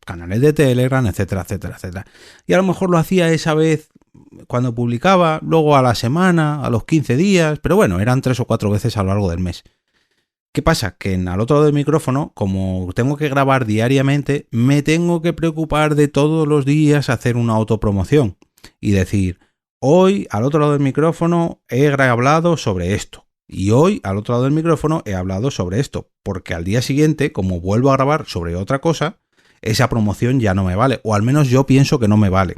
canales de Telegram, etcétera, etcétera, etcétera. Y a lo mejor lo hacía esa vez cuando publicaba, luego a la semana, a los 15 días, pero bueno, eran 3 o 4 veces a lo largo del mes. ¿Qué pasa? Que al otro lado del micrófono, como tengo que grabar diariamente, me tengo que preocupar de todos los días hacer una autopromoción y decir, hoy al otro lado del micrófono he hablado sobre esto. Y hoy, al otro lado del micrófono, he hablado sobre esto, porque al día siguiente, como vuelvo a grabar sobre otra cosa, esa promoción ya no me vale, o al menos yo pienso que no me vale.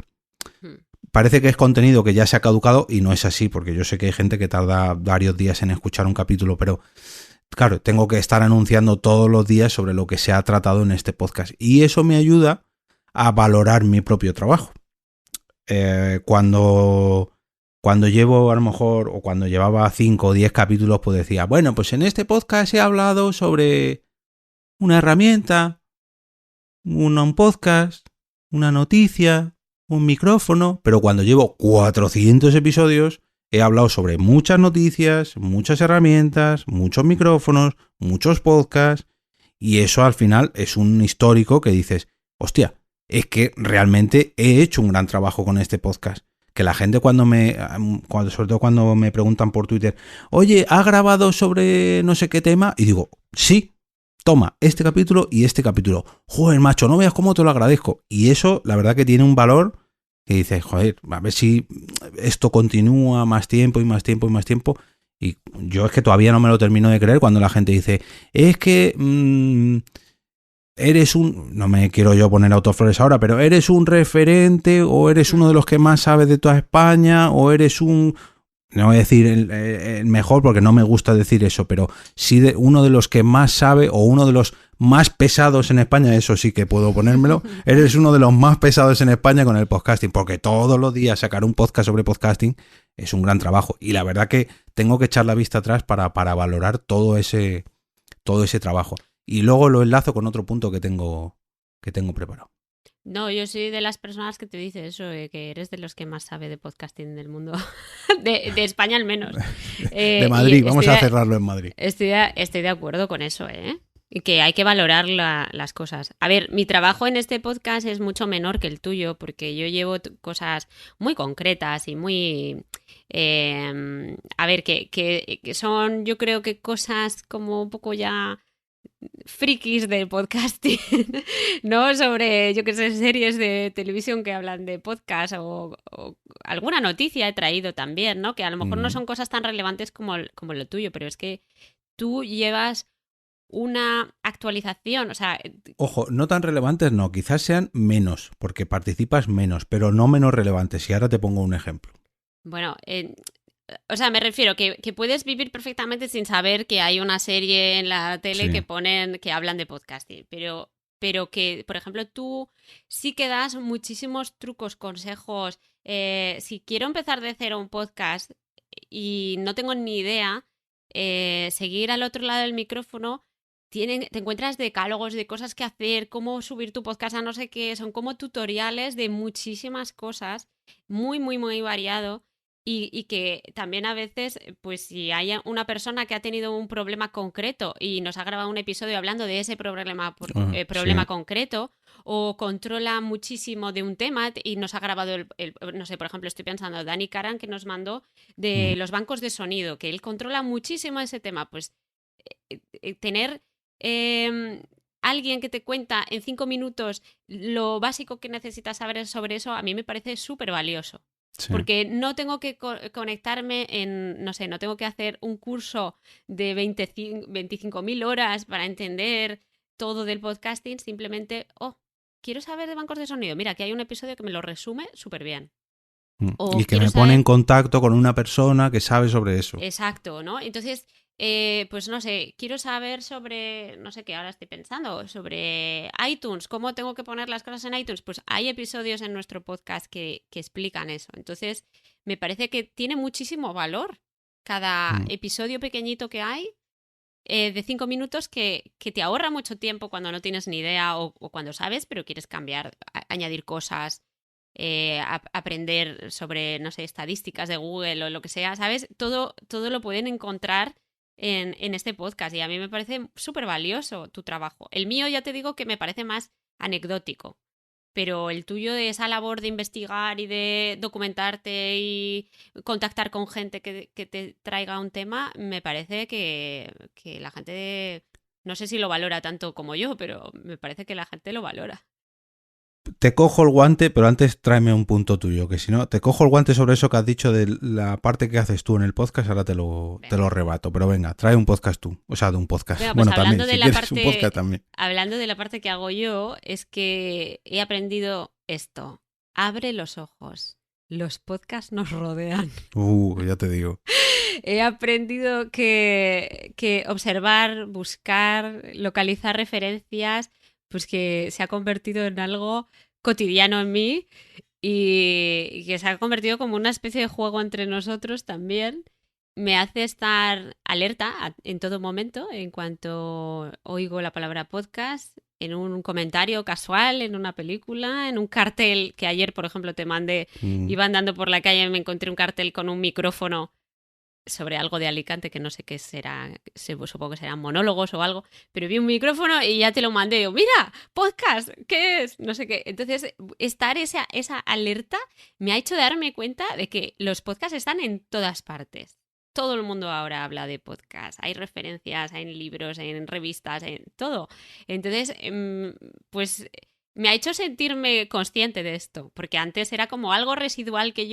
Parece que es contenido que ya se ha caducado y no es así, porque yo sé que hay gente que tarda varios días en escuchar un capítulo, pero claro, tengo que estar anunciando todos los días sobre lo que se ha tratado en este podcast. Y eso me ayuda a valorar mi propio trabajo. Cuando llevo a lo mejor, o cuando llevaba 5 o 10 capítulos, pues decía, bueno, pues en este podcast he hablado sobre una herramienta, un podcast, una noticia, un micrófono, pero cuando llevo 400 episodios he hablado sobre muchas noticias, muchas herramientas, muchos micrófonos, muchos podcasts, y eso al final es un histórico que dices, hostia, es que realmente he hecho un gran trabajo con este podcast. Que la gente sobre todo cuando me preguntan por Twitter, oye, ¿has grabado sobre no sé qué tema? Y digo, sí, toma, este capítulo y este capítulo. Joder, macho, no veas cómo te lo agradezco. Y eso, la verdad que tiene un valor que dices, joder, a ver si esto continúa más tiempo y más tiempo y más tiempo. Y yo es que todavía no me lo termino de creer cuando la gente dice, es que eres no me quiero yo poner autoflores ahora, pero eres un referente o eres uno de los que más sabes de toda España o eres no voy a decir el mejor porque no me gusta decir eso, pero sí uno de los que más sabe o uno de los más pesados en España, eso sí que puedo ponérmelo, eres uno de los más pesados en España con el podcasting, porque todos los días sacar un podcast sobre podcasting es un gran trabajo y la verdad que tengo que echar la vista atrás para valorar todo ese trabajo. Y luego lo enlazo con otro punto que tengo preparado. No, yo soy de las personas que te dice eso, que eres de los que más sabe de podcasting del mundo, de España al menos. De Madrid, vamos a cerrarlo en Madrid. Estoy de acuerdo con eso, y que hay que valorar las cosas. A ver, mi trabajo en este podcast es mucho menor que el tuyo, porque yo llevo cosas muy concretas y muy... a ver, que son, yo creo que cosas como un poco ya... frikis del podcasting, ¿no? Sobre, yo qué sé, series de televisión que hablan de podcast o alguna noticia he traído también, ¿no? Que a lo mejor no son cosas tan relevantes como lo tuyo, pero es que tú llevas una actualización, o sea... Ojo, no tan relevantes no, quizás sean menos, porque participas menos, pero no menos relevantes. Y ahora te pongo un ejemplo. Bueno, o sea, me refiero que puedes vivir perfectamente sin saber que hay una serie en la tele que hablan de podcasting, pero que, por ejemplo, tú sí que das muchísimos trucos, consejos. Si quiero empezar de cero un podcast y no tengo ni idea, seguir al otro lado del micrófono, te encuentras decálogos de cosas que hacer, cómo subir tu podcast a no sé qué, son como tutoriales de muchísimas cosas, muy, muy, muy variado. y que también a veces, pues si hay una persona que ha tenido un problema concreto y nos ha grabado un episodio hablando de ese problema Sí. concreto, o controla muchísimo de un tema y nos ha grabado no sé, por ejemplo, estoy pensando Dani Karan, que nos mandó de los bancos de sonido, que él controla muchísimo ese tema, pues tener alguien que te cuenta en 5 minutos lo básico que necesitas saber sobre eso, a mí me parece súper valioso. Sí. Porque no tengo que conectarme en, no sé, no tengo que hacer un curso de 25.000 horas para entender todo del podcasting, simplemente, quiero saber de bancos de sonido. Mira, aquí hay un episodio que me lo resume súper bien. Y que me pone en contacto con una persona que sabe sobre eso. Exacto, ¿no? Entonces, pues no sé, quiero saber sobre, no sé qué, ahora estoy pensando, sobre iTunes, cómo tengo que poner las cosas en iTunes. Pues hay episodios en nuestro podcast que explican eso. Entonces, me parece que tiene muchísimo valor cada episodio pequeñito que hay, de 5 minutos, que te ahorra mucho tiempo cuando no tienes ni idea o cuando sabes, pero quieres cambiar, añadir cosas. Aprender sobre, no sé, estadísticas de Google o lo que sea, ¿sabes? Todo lo pueden encontrar en este podcast y a mí me parece súper valioso tu trabajo. El mío ya te digo que me parece más anecdótico, pero el tuyo de esa labor de investigar y de documentarte y contactar con gente que te traiga un tema, me parece que la gente, no sé si lo valora tanto como yo, pero me parece que la gente lo valora. Te cojo el guante, pero antes tráeme un punto tuyo, que si no, te cojo el guante sobre eso que has dicho de la parte que haces tú en el podcast, ahora te lo rebato. Pero venga, trae un podcast tú, o sea, de un podcast. Venga, pues bueno, también, de si la quieres parte, un podcast también. hablando de la parte que hago yo, es que he aprendido esto. Abre los ojos. Los podcasts nos rodean. Ya te digo. He aprendido que observar, buscar, localizar referencias, pues que se ha convertido en algo cotidiano en mí y que se ha convertido como una especie de juego entre nosotros también. Me hace estar alerta en todo momento en cuanto oigo la palabra podcast, en un comentario casual, en una película, en un cartel que ayer, por ejemplo, te mandé. Iba andando por la calle y me encontré un cartel con un micrófono sobre algo de Alicante, que no sé qué será, supongo que serán monólogos o algo, pero vi un micrófono y ya te lo mandé. Yo, mira, podcast, ¿qué es? No sé qué. Entonces, estar esa alerta me ha hecho darme cuenta de que los podcasts están en todas partes. Todo el mundo ahora habla de podcast. Hay referencias, hay en libros, en revistas, en todo. Entonces, pues me ha hecho sentirme consciente de esto, porque antes era como algo residual que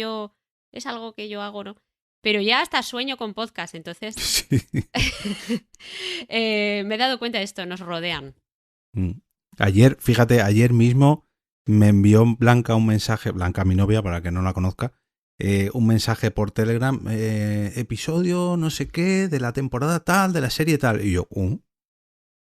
es algo que yo hago, ¿no? Pero ya hasta sueño con podcast, entonces sí. Me he dado cuenta de esto, nos rodean. Ayer mismo me envió Blanca un mensaje, Blanca, mi novia, para que no la conozca, un mensaje por Telegram, episodio no sé qué, de la temporada tal, de la serie tal, y yo,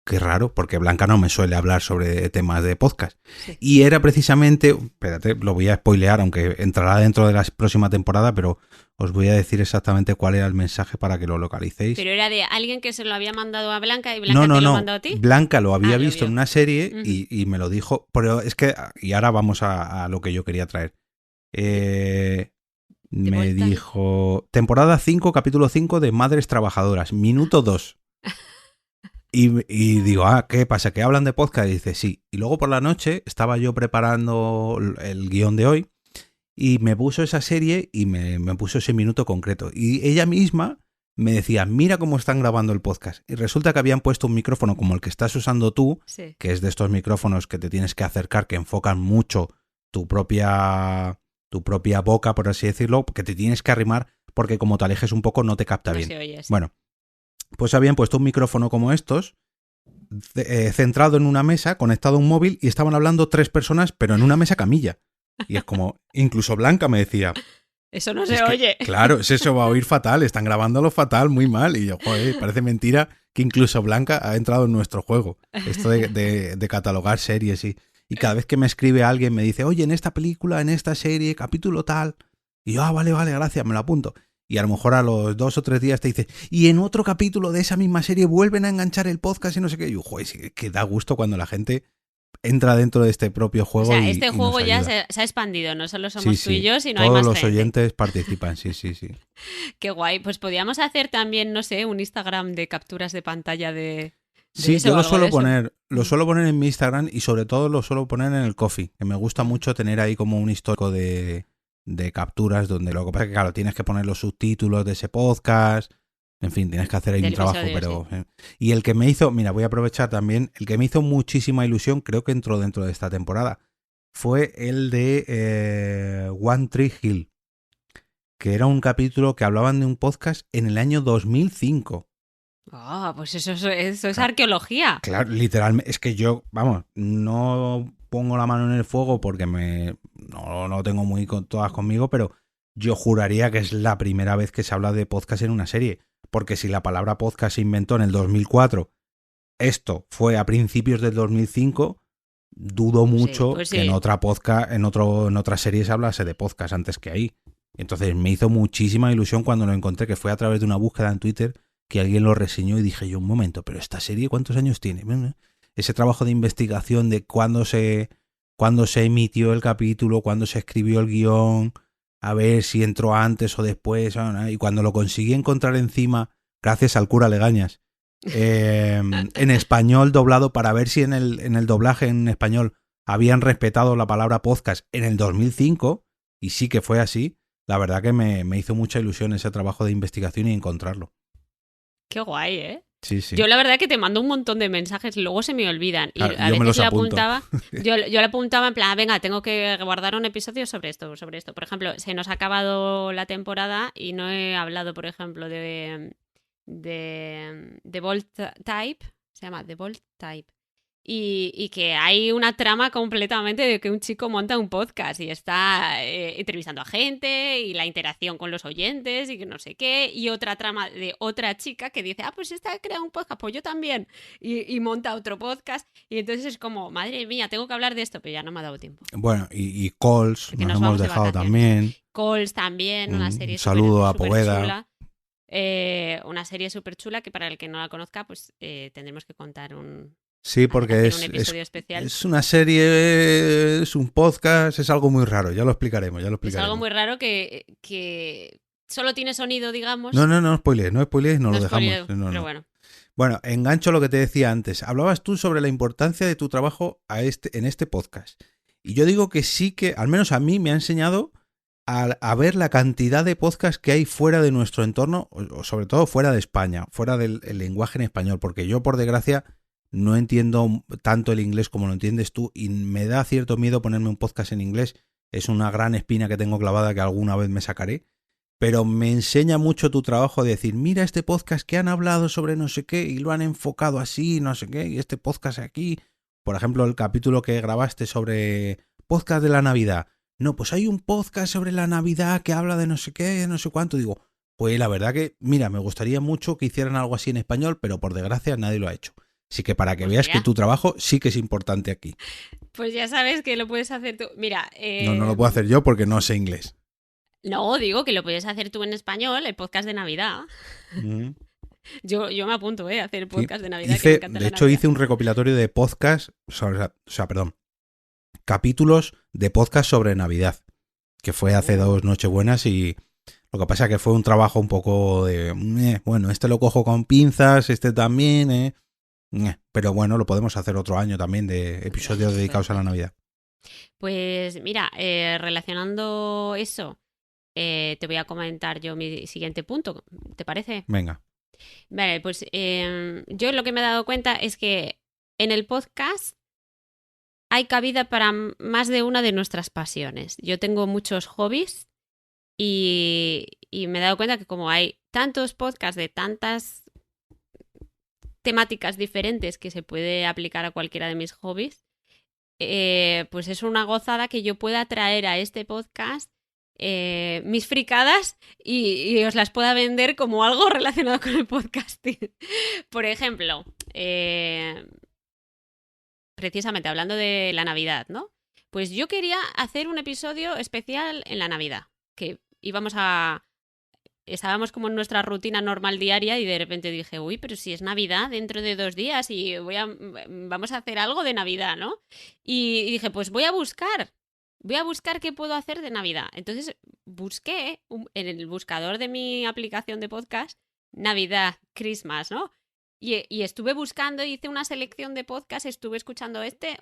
qué raro, porque Blanca no me suele hablar sobre temas de podcast. Sí. Y era precisamente, espérate, lo voy a spoilear, aunque entrará dentro de la próxima temporada, pero os voy a decir exactamente cuál era el mensaje para que lo localicéis. Pero era de alguien que se lo había mandado a Blanca y Blanca te lo mandó a ti. Blanca lo había visto en una serie y me lo dijo, pero es que, y ahora vamos a lo que yo quería traer. Me dijo, temporada 5, capítulo 5 de Madres Trabajadoras, minuto 2. Y digo, ¿qué pasa? ¿Que hablan de podcast? Y dice, sí. Y luego por la noche estaba yo preparando el guión de hoy y me puso esa serie y me puso ese minuto concreto. Y ella misma me decía, mira cómo están grabando el podcast. Y resulta que habían puesto un micrófono como el que estás usando tú, sí, que es de estos micrófonos que te tienes que acercar, que enfocan mucho tu propia boca, por así decirlo, que te tienes que arrimar porque como te alejes un poco no te capta bien. Se oye, sí. Bueno. Pues habían puesto un micrófono como estos, centrado en una mesa, conectado a un móvil, y estaban hablando 3 personas, pero en una mesa camilla. Y es como, incluso Blanca me decía... Eso no se oye. Claro, eso va a oír fatal, están grabándolo fatal, muy mal. Y yo, joder, parece mentira que incluso Blanca ha entrado en nuestro juego. Esto de catalogar series y cada vez que me escribe alguien me dice, oye, en esta película, en esta serie, capítulo tal... Y yo, vale, gracias, me lo apunto. Y a lo mejor a los 2 o 3 días te dice, y en otro capítulo de esa misma serie vuelven a enganchar el podcast y no sé qué. Y yo, joder, que da gusto cuando la gente entra dentro de este propio juego. O sea, y este nos juego ya ayuda. se ha expandido, no solo Sí, somos tú y sí. yo, sino hay Todos más los gente. oyentes participan, sí, sí, sí. Qué guay. Pues podríamos hacer también, no sé, un Instagram de capturas de pantalla de Sí, eso yo o algo de eso. lo suelo poner en mi Instagram y sobre todo lo suelo poner en el Coffee, que me gusta mucho tener ahí como un histórico de capturas donde lo que pasa es que, claro, tienes que poner los subtítulos de ese podcast, en fin, tienes que hacer ahí un Del trabajo, episodio, pero... sí. Y el que me hizo, mira, voy a aprovechar también, el que me hizo muchísima ilusión, creo que entró dentro de esta temporada, fue el de One Tree Hill, que era un capítulo que hablaban de un podcast en el año 2005. Ah, pues eso es Claro. arqueología. Claro, literalmente, es que yo, vamos, no pongo la mano en el fuego porque no lo tengo muy todas conmigo, pero yo juraría que es la primera vez que se habla de podcast en una serie. Porque si la palabra podcast se inventó en el 2004, esto fue a principios del 2005, dudo mucho Pues que en sí. otra podcast, en otra serie se hablase de podcast antes que ahí. Entonces me hizo muchísima ilusión cuando lo encontré, que fue a través de una búsqueda en Twitter, que alguien lo reseñó y dije yo, un momento, pero esta serie ¿cuántos años tiene? Ese trabajo de investigación de cuándo se emitió el capítulo, cuándo se escribió el guión, a ver si entró antes o después, y cuando lo conseguí encontrar encima, gracias al cura Legañas, en español doblado para ver si en el doblaje en español habían respetado la palabra podcast en el 2005, y sí que fue así. La verdad que me hizo mucha ilusión ese trabajo de investigación y encontrarlo. Qué guay, ¿eh? Sí, sí. Yo la verdad que te mando un montón de mensajes y luego se me olvidan. Y Claro, a yo me veces los le apunto. apuntaba, yo le apuntaba en plan, venga, tengo que guardar un episodio sobre esto, sobre esto. Por ejemplo, se nos ha acabado la temporada y no he hablado, por ejemplo, de Bold Type, se llama The Bold Type. Y que hay una trama completamente de que un chico monta un podcast y está entrevistando a gente y la interacción con los oyentes y que no sé qué. Y otra trama de otra chica que dice, pues esta ha creado un podcast, pues yo también. Y monta otro podcast. Y entonces es como, madre mía, tengo que hablar de esto, pero ya no me ha dado tiempo. Bueno, y Calls, Porque nos nos hemos vamos de dejado vacaciones. también. Calls también, una serie Un saludo a súper Poveda. chula. Una serie súper chula que para el que no la conozca, pues tendremos que contar Sí, porque hacer un episodio especial. es una serie, es un podcast, es algo muy raro, ya lo explicaremos. Es algo muy raro que solo tiene sonido, digamos. No spoilees, no lo dejamos. Spoiler, No. pero bueno. Bueno, engancho lo que te decía antes. Hablabas tú sobre la importancia de tu trabajo en este podcast. Y yo digo que sí que, al menos a mí, me ha enseñado a ver la cantidad de podcasts que hay fuera de nuestro entorno, o sobre todo fuera de España, fuera del lenguaje en español, porque yo, por desgracia, no entiendo tanto el inglés como lo entiendes tú y me da cierto miedo ponerme un podcast en inglés. Es una gran espina que tengo clavada que alguna vez me sacaré. Pero me enseña mucho tu trabajo de decir, mira este podcast que han hablado sobre no sé qué y lo han enfocado así, no sé qué, y este podcast aquí. Por ejemplo, el capítulo que grabaste sobre podcast de la Navidad. No, pues hay un podcast sobre la Navidad que habla de no sé qué, de no sé cuánto. Digo, pues la verdad que, mira, me gustaría mucho que hicieran algo así en español, pero por desgracia nadie lo ha hecho. Así que para que Pues veas mira. que tu trabajo sí que es importante aquí. Pues ya sabes que lo puedes hacer tú. Mira. No lo puedo hacer yo porque no sé inglés. No, digo que lo puedes hacer tú en español, el podcast de Navidad. Yo me apunto, a hacer el podcast de Navidad. Que me encanta la Navidad. Hice un recopilatorio de podcast, capítulos de podcast sobre Navidad, que fue hace 2 Nochebuenas y lo que pasa es que fue un trabajo un poco de, bueno, este lo cojo con pinzas, este también, pero bueno, lo podemos hacer otro año también de episodios dedicados a la Navidad. Pues mira, relacionando eso, te voy a comentar yo mi siguiente punto, ¿te parece? Venga. Vale, pues yo lo que me he dado cuenta es que en el podcast hay cabida para más de una de nuestras pasiones. Yo tengo muchos hobbies y me he dado cuenta que como hay tantos podcasts de tantas temáticas diferentes que se puede aplicar a cualquiera de mis hobbies, pues es una gozada que yo pueda traer a este podcast mis fricadas y os las pueda vender como algo relacionado con el podcasting. Por ejemplo, precisamente hablando de la Navidad, ¿no? Pues yo quería hacer un episodio especial en la Navidad, que íbamos a estábamos como en nuestra rutina normal diaria y de repente dije, uy, pero si es Navidad dentro de 2 días y vamos a hacer algo de Navidad, ¿no? Y dije, pues voy a buscar qué puedo hacer de Navidad. Entonces busqué en el buscador de mi aplicación de podcast Navidad, Christmas, ¿no? Y estuve buscando, hice una selección de podcasts, estuve escuchando este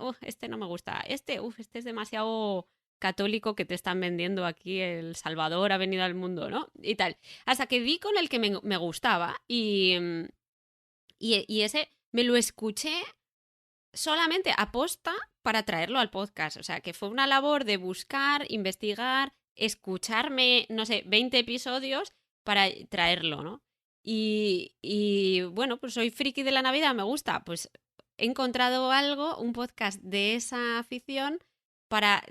no me gusta, este es demasiado católico que te están vendiendo aquí, El Salvador ha venido al mundo, ¿no? Y tal. Hasta que di con el que me gustaba y ese me lo escuché solamente aposta para traerlo al podcast. O sea, que fue una labor de buscar, investigar, escucharme, no sé, 20 episodios para traerlo, ¿no? Y bueno, pues soy friki de la Navidad, me gusta. Pues he encontrado algo, un podcast de esa afición para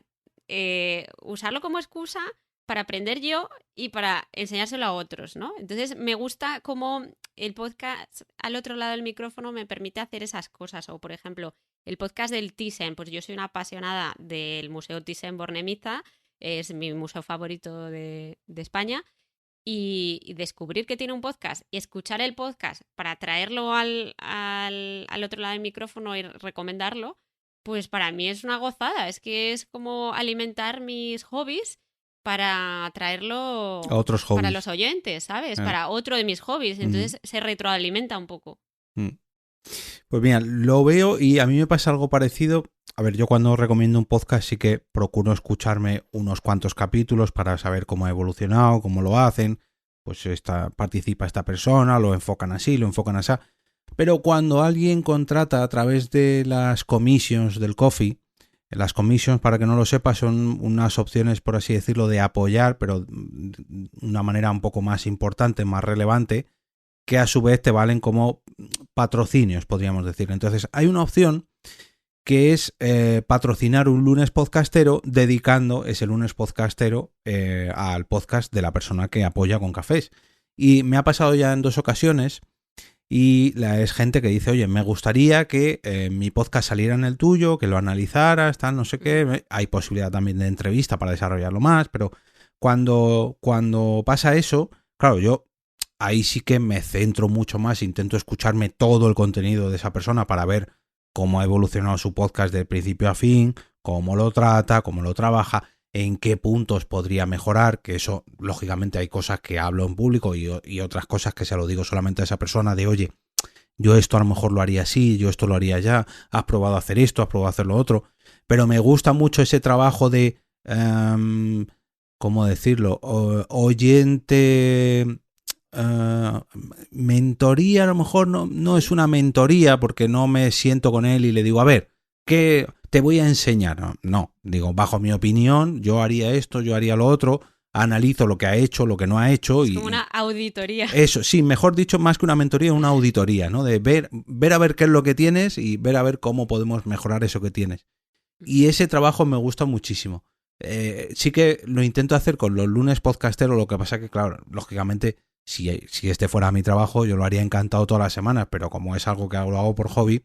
usarlo como excusa para aprender yo y para enseñárselo a otros, ¿no? Entonces me gusta cómo el podcast al otro lado del micrófono me permite hacer esas cosas. O, por ejemplo, el podcast del Thyssen, pues yo soy una apasionada del Museo Thyssen-Bornemisza, es mi museo favorito de España, y descubrir que tiene un podcast y escuchar el podcast para traerlo al otro lado del micrófono y recomendarlo, pues para mí es una gozada. Es que es como alimentar mis hobbies para traerlo A otros hobbies. para los oyentes, ¿sabes? Para otro de mis hobbies. Entonces se retroalimenta un poco. Pues mira, lo veo y a mí me pasa algo parecido. A ver, yo cuando recomiendo un podcast sí que procuro escucharme unos cuantos capítulos para saber cómo ha evolucionado, cómo lo hacen. Pues participa esta persona, lo enfocan así, lo enfocan así. Pero cuando alguien contrata a través de las commissions del Ko-fi, las commissions, para que no lo sepa, son unas opciones, por así decirlo, de apoyar, pero de una manera un poco más importante, más relevante, que a su vez te valen como patrocinios, podríamos decir. Entonces hay una opción que es patrocinar un lunes podcastero, dedicando ese lunes podcastero al podcast de la persona que apoya con cafés. Y me ha pasado ya en 2 ocasiones. Y es gente que dice, oye, me gustaría que mi podcast saliera en el tuyo, que lo analizaras, tal, no sé qué. Hay posibilidad también de entrevista para desarrollarlo más, pero cuando pasa eso, claro, yo ahí sí que me centro mucho más, intento escucharme todo el contenido de esa persona para ver cómo ha evolucionado su podcast de principio a fin, cómo lo trata, cómo lo trabaja, en qué puntos podría mejorar, que eso, lógicamente, hay cosas que hablo en público y otras cosas que se lo digo solamente a esa persona de, oye, yo esto a lo mejor lo haría así, yo esto lo haría ya, has probado hacer esto, has probado hacer lo otro, pero me gusta mucho ese trabajo de, ¿cómo decirlo? Oyente... mentoría, a lo mejor no es una mentoría porque no me siento con él y le digo, a ver, ¿qué te voy a enseñar? No, digo, bajo mi opinión, yo haría esto, yo haría lo otro, analizo lo que ha hecho, lo que no ha hecho. Es como una auditoría. Eso, sí, mejor dicho, más que una mentoría, una auditoría, ¿no? De ver a ver qué es lo que tienes y ver a ver cómo podemos mejorar eso que tienes. Y ese trabajo me gusta muchísimo. Sí que lo intento hacer con los lunes podcasteros, lo que pasa que, claro, lógicamente, si este fuera mi trabajo, yo lo haría encantado todas las semanas, pero como es algo que lo hago por hobby,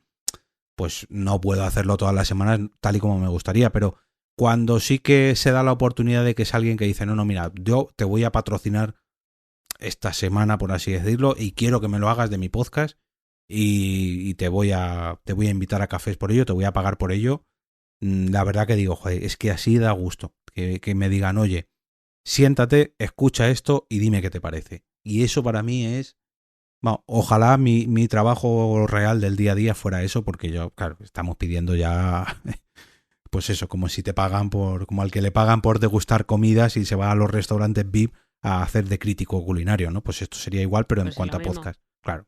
pues no puedo hacerlo todas las semanas tal y como me gustaría. Pero cuando sí que se da la oportunidad de que es alguien que dice, no, mira, yo te voy a patrocinar esta semana, por así decirlo, y quiero que me lo hagas de mi podcast y te voy a invitar a cafés por ello, te voy a pagar por ello. La verdad que digo, joder, es que así da gusto que me digan, oye, siéntate, escucha esto y dime qué te parece. Y eso para mí es... Bueno, ojalá mi trabajo real del día a día fuera eso, porque yo, claro, estamos pidiendo ya, pues eso, como si te pagan como al que le pagan por degustar comidas y se va a los restaurantes VIP a hacer de crítico culinario, ¿no? Pues esto sería igual, pero pues en cuanto a podcast, claro.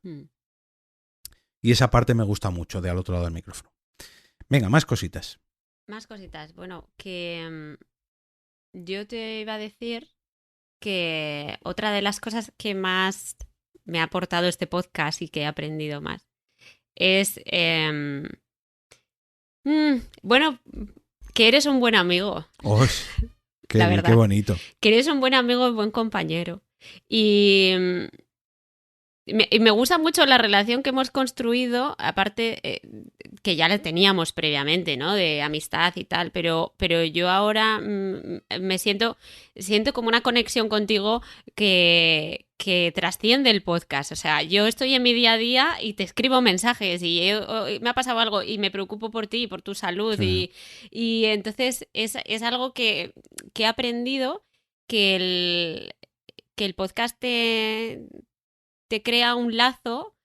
Y esa parte me gusta mucho de al otro lado del micrófono. Venga, más cositas. Más cositas. Bueno, que yo te iba a decir que otra de las cosas que más me ha aportado este podcast y que he aprendido más es, bueno, que eres un buen amigo. Oh, la verdad, qué bonito. Que eres un buen amigo y buen compañero. Y me gusta mucho la relación que hemos construido, aparte que ya la teníamos previamente, ¿no? De amistad y tal, pero yo ahora me siento como una conexión contigo que que trasciende el podcast. O sea, yo estoy en mi día a día y te escribo mensajes y me ha pasado algo y me preocupo por ti y por tu salud. Sí. Y entonces es algo que he aprendido que el podcast te crea un lazo,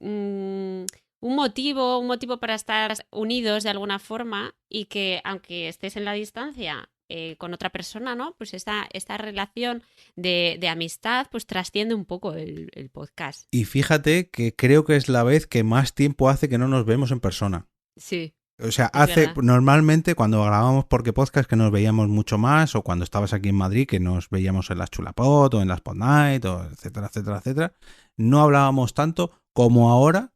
un motivo para estar unidos de alguna forma y que aunque estés en la distancia con otra persona, ¿no? Pues esta relación de amistad pues trasciende un poco el podcast. Y fíjate que creo que es la vez que más tiempo hace que no nos vemos en persona. Sí. O sea, verdad. normalmente cuando grabábamos Porque Podcast que nos veíamos mucho más, o cuando estabas aquí en Madrid que nos veíamos en las Chulapod o en las Pod Night, o etcétera, etcétera, etcétera, no hablábamos tanto como ahora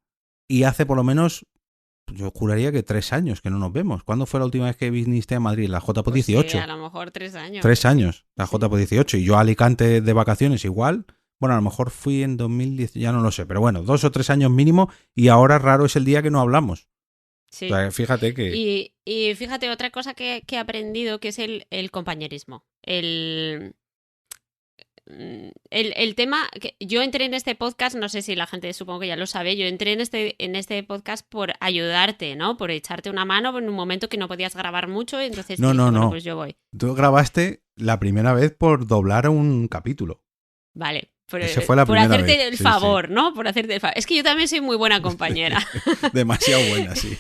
y hace por lo menos, yo juraría que 3 años que no nos vemos. ¿Cuándo fue la última vez que viniste a Madrid? La JPO 18. Pues sí, a lo mejor 3 años. 3 años, la Sí. JPO 18. Y yo a Alicante de vacaciones igual. Bueno, a lo mejor fui en 2010, ya no lo sé, pero bueno, 2 o 3 años mínimo y ahora raro es el día que no hablamos. Sí. O sea, fíjate que... Y fíjate, otra cosa que he aprendido que es el compañerismo. El tema, que yo entré en este podcast, no sé si la gente supongo que ya lo sabe, yo entré en este podcast por ayudarte, ¿no? Por echarte una mano en un momento que no podías grabar mucho, y entonces dije, bueno, pues yo voy. Tú grabaste la primera vez por doblar un capítulo. Vale. Esa fue la primera hacerte vez. el Sí, favor, sí. ¿no? Por hacerte el favor. Es que yo también soy muy buena compañera. Demasiado buena, sí.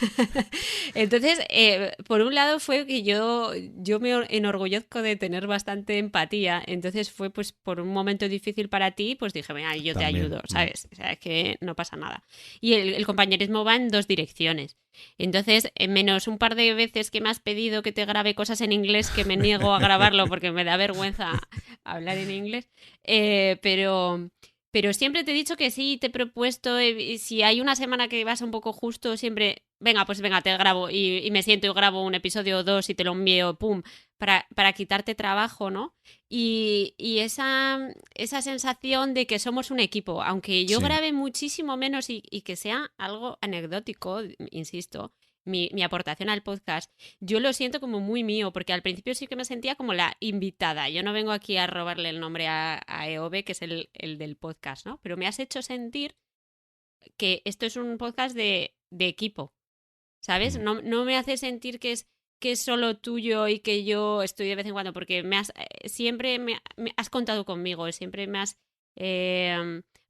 Entonces, por un lado fue que yo me enorgullezco de tener bastante empatía. Entonces fue pues por un momento difícil para ti, pues dije, venga, yo También. te ayudo, ¿sabes? O sea, es que no pasa nada. Y el compañerismo va en 2 direcciones. Entonces, menos un par de veces que me has pedido que te grabe cosas en inglés, que me niego a grabarlo porque me da vergüenza hablar en inglés, pero siempre te he dicho que sí, te he propuesto, si hay una semana que vas un poco justo, siempre, venga, te grabo y me siento y grabo un episodio o 2 y te lo envío, pum, para quitarte trabajo, ¿no? Y esa sensación de que somos un equipo, aunque yo grabe muchísimo menos y que sea algo anecdótico, insisto, mi aportación al podcast, yo lo siento como muy mío, porque al principio sí que me sentía como la invitada. Yo no vengo aquí a robarle el nombre a EOB, que es el del podcast, ¿no? Pero me has hecho sentir que esto es un podcast de equipo, ¿sabes? No me hace sentir que es solo tuyo y que yo estoy de vez en cuando, porque siempre me has contado conmigo, siempre me has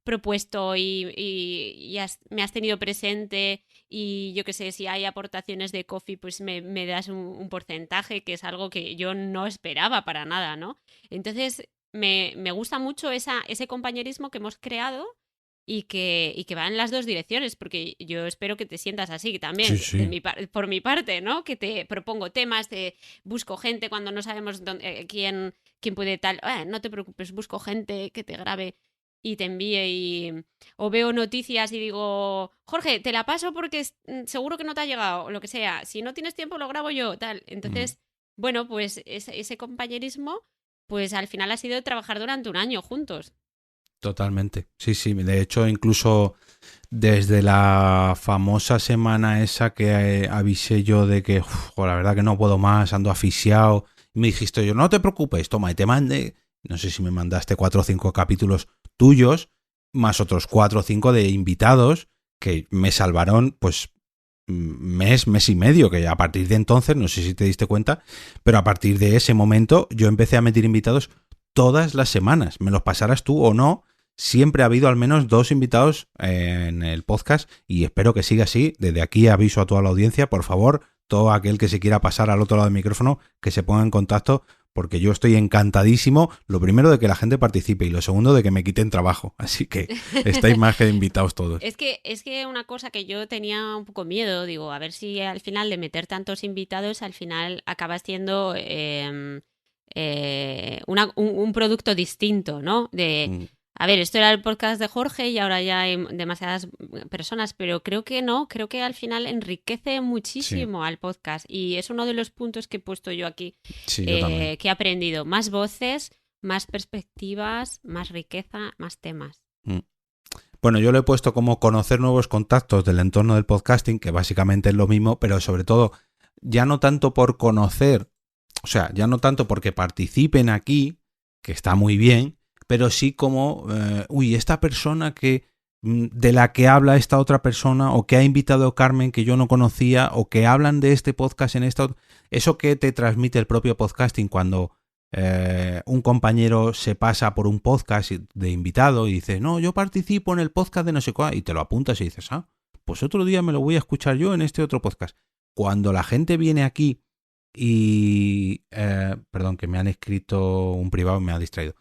propuesto y me has tenido presente, y yo qué sé, si hay aportaciones de Ko-fi, pues me das un porcentaje, que es algo que yo no esperaba para nada, ¿no? Entonces me gusta mucho ese compañerismo que hemos creado y que va en las 2 direcciones, porque yo espero que te sientas así también, Sí. por mi parte, ¿no? Que te propongo temas, te busco gente cuando no sabemos quién puede tal, no te preocupes, busco gente que te grabe y te envíe, o veo noticias y digo, Jorge, te la paso porque seguro que no te ha llegado, o lo que sea, si no tienes tiempo lo grabo yo, tal. Entonces, bueno, pues ese compañerismo, pues al final ha sido trabajar durante un año juntos. Totalmente. Sí. De hecho, incluso desde la famosa semana esa que avisé yo de que, la verdad que no puedo más, ando asfixiado, me dijiste yo, no te preocupes, toma, y te mandé, no sé si me mandaste 4 o 5 capítulos tuyos, más otros 4 o 5 de invitados que me salvaron, pues, mes y medio, que a partir de entonces, no sé si te diste cuenta, pero a partir de ese momento yo empecé a meter invitados todas las semanas, me los pasaras tú o no, siempre ha habido al menos 2 invitados en el podcast y espero que siga así. Desde aquí aviso a toda la audiencia, por favor, todo aquel que se quiera pasar al otro lado del micrófono, que se ponga en contacto, porque yo estoy encantadísimo, lo primero de que la gente participe y lo segundo de que me quiten trabajo, así que estáis más que invitados todos. Es que una cosa que yo tenía un poco miedo, digo, a ver si al final de meter tantos invitados, al final acabas siendo un producto distinto, ¿no? A ver, esto era el podcast de Jorge y ahora ya hay demasiadas personas, pero creo que no, creo que al final enriquece muchísimo al podcast y es uno de los puntos que he puesto yo aquí, yo también. que he aprendido. Más voces, más perspectivas, más riqueza, más temas. Bueno, yo lo he puesto como conocer nuevos contactos del entorno del podcasting, que básicamente es lo mismo, pero sobre todo ya no tanto por conocer, o sea, ya no tanto porque participen aquí, que está muy bien, pero sí como, esta persona de la que habla esta otra persona, o que ha invitado Carmen que yo no conocía, o que hablan de este podcast en eso que te transmite el propio podcasting cuando un compañero se pasa por un podcast de invitado y dice, no, yo participo en el podcast de no sé cuál, y te lo apuntas y dices, pues otro día me lo voy a escuchar yo en este otro podcast. Cuando la gente viene aquí y... perdón, que me han escrito un privado y me ha distraído.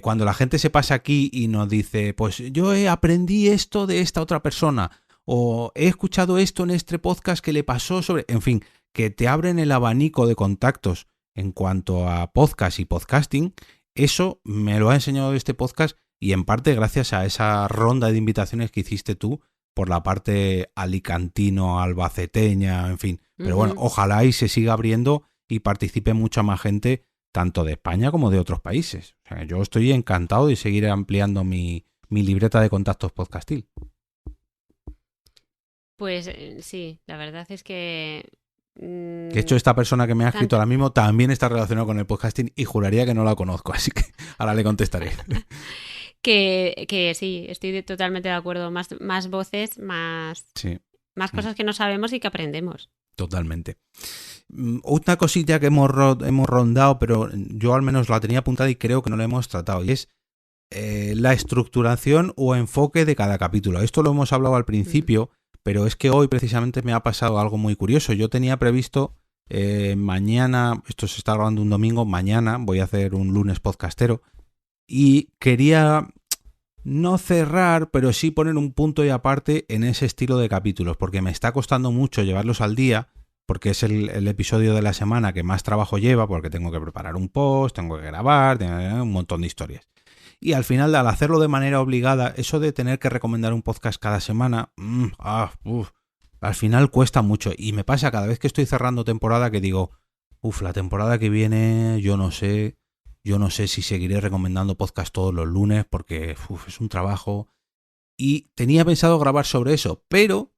Cuando la gente se pasa aquí y nos dice, pues yo aprendí esto de esta otra persona, o he escuchado esto en este podcast que le pasó sobre... En fin, que te abren el abanico de contactos en cuanto a podcast y podcasting, eso me lo ha enseñado este podcast, y en parte gracias a esa ronda de invitaciones que hiciste tú por la parte alicantino, albaceteña, en fin. Pero bueno, ojalá y se siga abriendo y participe mucha más gente, tanto de España como de otros países. O sea, yo estoy encantado de seguir ampliando mi libreta de contactos podcastil. Pues sí, la verdad es que... De hecho, esta persona que me ha escrito ahora mismo también está relacionada con el podcasting y juraría que no la conozco, así que ahora le contestaré. que sí, estoy totalmente de acuerdo. Más voces, más cosas que no sabemos y que aprendemos. Totalmente. Una cosilla que hemos rondado, pero yo al menos la tenía apuntada y creo que no la hemos tratado, y es la estructuración o enfoque de cada capítulo. Esto lo hemos hablado al principio, pero es que hoy precisamente me ha pasado algo muy curioso. Yo tenía previsto mañana, esto se está grabando un domingo, mañana voy a hacer un lunes podcastero, y quería no cerrar, pero sí poner un punto y aparte en ese estilo de capítulos, porque me está costando mucho llevarlos al día, porque es el episodio de la semana que más trabajo lleva, porque tengo que preparar un post, tengo que grabar, un montón de historias. Y al final, al hacerlo de manera obligada, eso de tener que recomendar un podcast cada semana, al final cuesta mucho. Y me pasa cada vez que estoy cerrando temporada que digo, la temporada que viene yo no sé si seguiré recomendando podcast todos los lunes, porque es un trabajo. Y tenía pensado grabar sobre eso, pero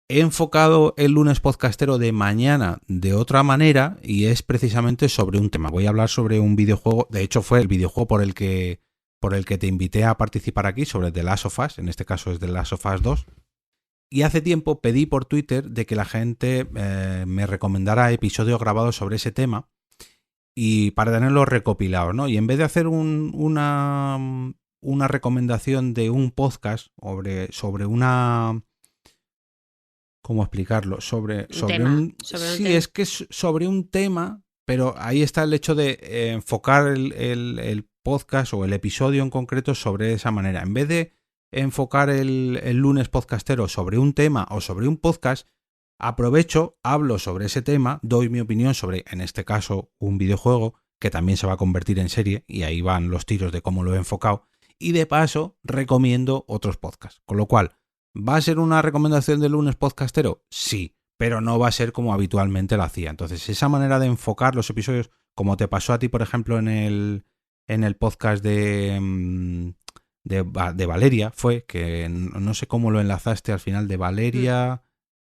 he enfocado el lunes podcastero de mañana de otra manera, y es precisamente sobre un tema. Voy a hablar sobre un videojuego, de hecho fue el videojuego por el que te invité a participar aquí, sobre The Last of Us, en este caso es The Last of Us 2. Y hace tiempo pedí por Twitter de que la gente me recomendara episodios grabados sobre ese tema, y para tenerlos recopilados, ¿no? Y en vez de hacer una recomendación de un podcast sobre una... ¿Cómo explicarlo? Sobre un tema. Es que es sobre un tema, pero ahí está el hecho de enfocar el podcast o el episodio en concreto sobre esa manera. En vez de enfocar el lunes podcastero sobre un tema o sobre un podcast, aprovecho, hablo sobre ese tema, doy mi opinión sobre, en este caso, un videojuego que también se va a convertir en serie, y ahí van los tiros de cómo lo he enfocado, y de paso recomiendo otros podcasts. Con lo cual, ¿va a ser una recomendación del lunes podcastero? Sí, pero no va a ser como habitualmente lo hacía. Entonces, esa manera de enfocar los episodios, como te pasó a ti, por ejemplo, en el podcast de Valeria, fue que no sé cómo lo enlazaste al final de Valeria...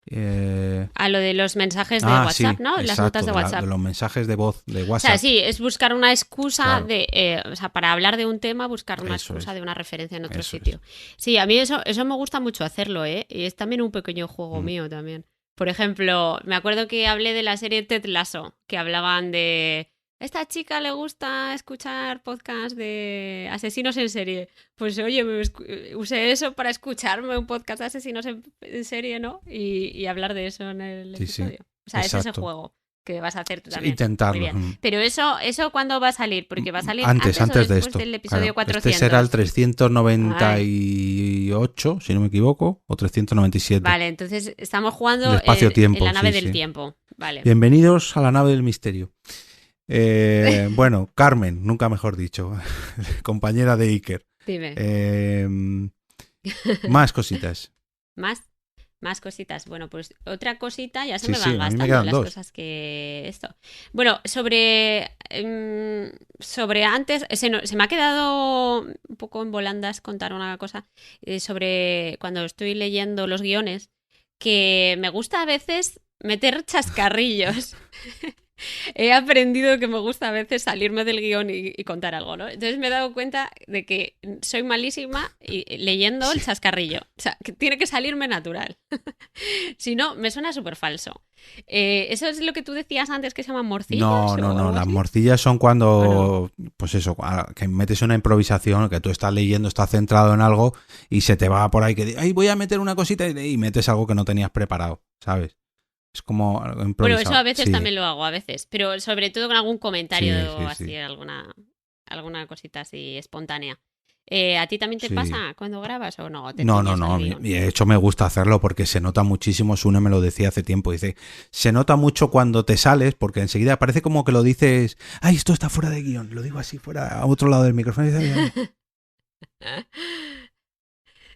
A lo de los mensajes de WhatsApp, sí, ¿no? Exacto, las notas de WhatsApp. De los mensajes de voz de WhatsApp. O sea, sí, es buscar una excusa claro. Para hablar de un tema, buscar una excusa de una referencia en otro sitio. Sí, a mí eso me gusta mucho hacerlo, ¿eh? Y es también un pequeño juego mío también. Por ejemplo, me acuerdo que hablé de la serie Ted Lasso, que hablaban de... A esta chica le gusta escuchar podcasts de asesinos en serie. Pues oye, usé eso para escucharme un podcast de asesinos en serie, ¿no? Y hablar de eso en el episodio. O sea, exacto. es ese juego que vas a hacer tú también. Intentarlo. Muy bien. Pero eso ¿cuándo va a salir? Porque va a salir antes o de después esto. del episodio 400. Este será el 398, si no me equivoco, o 397. Vale, entonces estamos jugando espacio-tiempo, en la nave del tiempo. Vale. Bienvenidos a la nave del misterio. Bueno, Carmen, nunca mejor dicho, compañera de Iker. Dime. Más cositas. Más cositas. Bueno, pues otra cosita, ya se Sí, me van sí, a mí gastando me quedan las dos. cosas que esto. Bueno, sobre antes, se me ha quedado un poco en volandas contar una cosa sobre cuando estoy leyendo los guiones, que me gusta a veces meter chascarrillos. he aprendido que me gusta a veces salirme del guión y contar algo, ¿no? Entonces me he dado cuenta de que soy malísima leyendo el chascarrillo. O sea, que tiene que salirme natural. Si no, me suena súper falso. ¿Eso es lo que tú decías antes que se llaman morcillas? No. Las morcillas son cuando, pues eso, que metes una improvisación, que tú estás leyendo, estás centrado en algo y se te va por ahí que ay, voy a meter una cosita y metes algo que no tenías preparado, ¿sabes? Es como improvisado. Bueno, eso a veces también lo hago, a veces. Pero sobre todo con algún comentario así, alguna cosita así espontánea. ¿A ti también te pasa cuando grabas o no? No. De hecho, me gusta hacerlo porque se nota muchísimo. Sune me lo decía hace tiempo. Dice, se nota mucho cuando te sales porque enseguida parece como que lo dices, ay, esto está fuera de guión. Lo digo así, fuera, a otro lado del micrófono.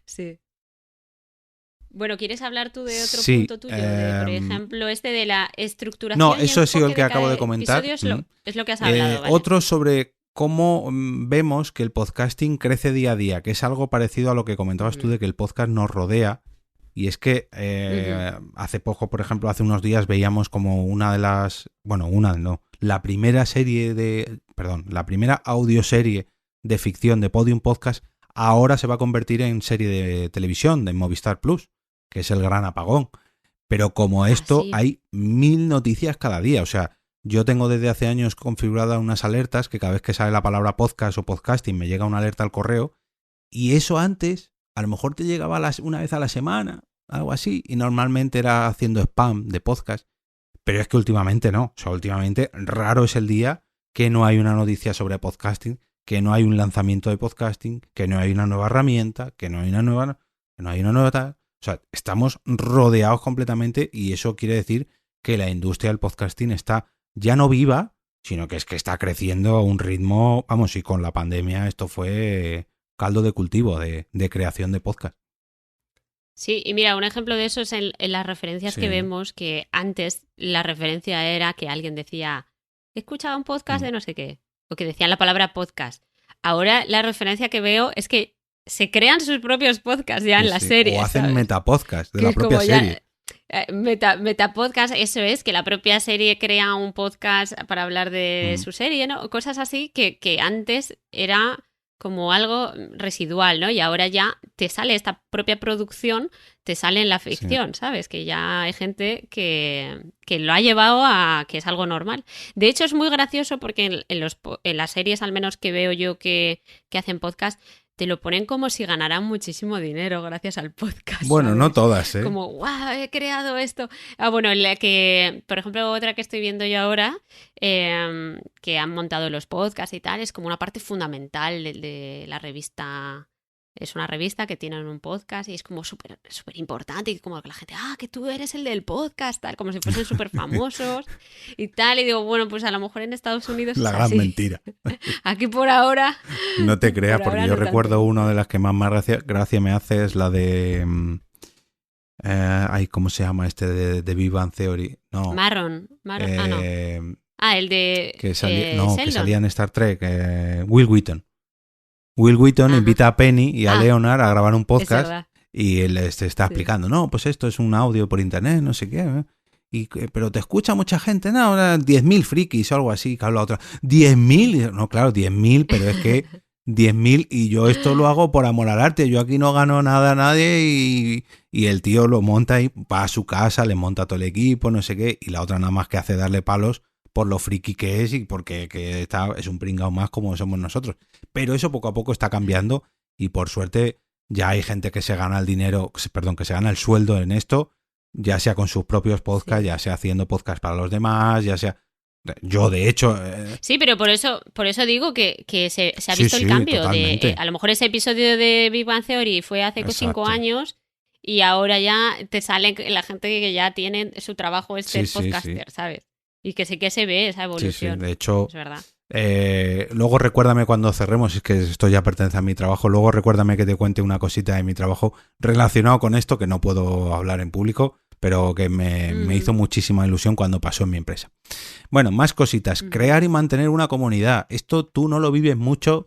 Sí. Bueno, ¿quieres hablar tú de otro punto tuyo? Por ejemplo, de la estructuración. No, eso ha sido el que acabo de comentar. Es lo que has hablado. ¿Vale? Otro sobre cómo vemos que el podcasting crece día a día, que es algo parecido a lo que comentabas tú de que el podcast nos rodea. Y es que hace poco, por ejemplo, hace unos días veíamos como la primera audioserie de ficción de Podium Podcast ahora se va a convertir en serie de televisión de Movistar Plus, que es El Gran Apagón. Pero como esto, hay 1000 noticias cada día. O sea, yo tengo desde hace años configuradas unas alertas que cada vez que sale la palabra podcast o podcasting me llega una alerta al correo. Y eso antes, a lo mejor te llegaba una vez a la semana, algo así. Y normalmente era haciendo spam de podcast. Pero es que últimamente no. O sea, últimamente raro es el día que no hay una noticia sobre podcasting, que no hay un lanzamiento de podcasting, que no hay una nueva herramienta, que no hay una nueva tal. O sea, estamos rodeados completamente y eso quiere decir que la industria del podcasting está ya no viva, sino que está creciendo a un ritmo, vamos, y con la pandemia esto fue caldo de cultivo de creación de podcast. Sí, y mira, un ejemplo de eso es en las referencias que vemos, que antes la referencia era que alguien decía, he escuchado un podcast de no sé qué, o que decían la palabra podcast. Ahora la referencia que veo es que se crean sus propios podcasts ya en las series. O hacen metapodcast de la propia serie. Metapodcast, eso es, que la propia serie crea un podcast para hablar de su serie, ¿no? Cosas así que antes era como algo residual, ¿no? Y ahora ya te sale esta propia producción, te sale en la ficción, ¿sabes? Que ya hay gente que lo ha llevado a que es algo normal. De hecho, es muy gracioso porque en las series, al menos que veo yo que hacen podcast, te lo ponen como si ganaran muchísimo dinero gracias al podcast. Bueno, ¿sabes? No todas, ¿eh? Como, ¡guau! He creado esto. Bueno, la que, por ejemplo, otra que estoy viendo yo ahora, que han montado los podcasts y tal, es como una parte fundamental de la revista. Es una revista que tienen un podcast y es como súper súper importante y como que la gente, que tú eres el del podcast, tal, como si fuesen súper famosos y tal. Y digo, bueno, pues a lo mejor en Estados Unidos la es gran así. Mentira. Aquí por ahora... No te creas, porque yo recuerdo tanto. una de las que más gracia me hace es la de... ¿cómo se llama de Big Bang Theory? No. Marron. No. El de... que Sheldon. Que salía en Star Trek. Will Wheaton. Will Wheaton invita a Penny y a Leonard a grabar un podcast y él les está explicando, no, pues esto es un audio por internet, no sé qué, pero te escucha mucha gente, no, ahora 10.000 frikis o algo así, que habla otra, 10.000, no, claro, 10.000, pero es que 10.000 y yo esto lo hago por amor al arte, yo aquí no gano nada a nadie y el tío lo monta y va a su casa, le monta todo el equipo, no sé qué, y la otra nada más que hace darle palos por lo friki que es y porque es un pringao más como somos nosotros. Pero eso poco a poco está cambiando y por suerte ya hay gente que se gana que se gana el sueldo en esto, ya sea con sus propios podcasts, ya sea haciendo podcasts para los demás, ya sea... Yo, de hecho... Sí, pero por eso digo que se ha visto el cambio. A lo mejor ese episodio de Big Bang Theory fue hace 5 años y ahora ya te sale la gente que ya tiene su trabajo podcaster, ¿sabes? Y que sí que se ve esa evolución. Sí, de hecho, es verdad. Luego recuérdame cuando cerremos, es que esto ya pertenece a mi trabajo, luego recuérdame que te cuente una cosita de mi trabajo relacionado con esto, que no puedo hablar en público, pero que me hizo muchísima ilusión cuando pasó en mi empresa. Bueno, más cositas. Crear y mantener una comunidad. Esto tú no lo vives mucho,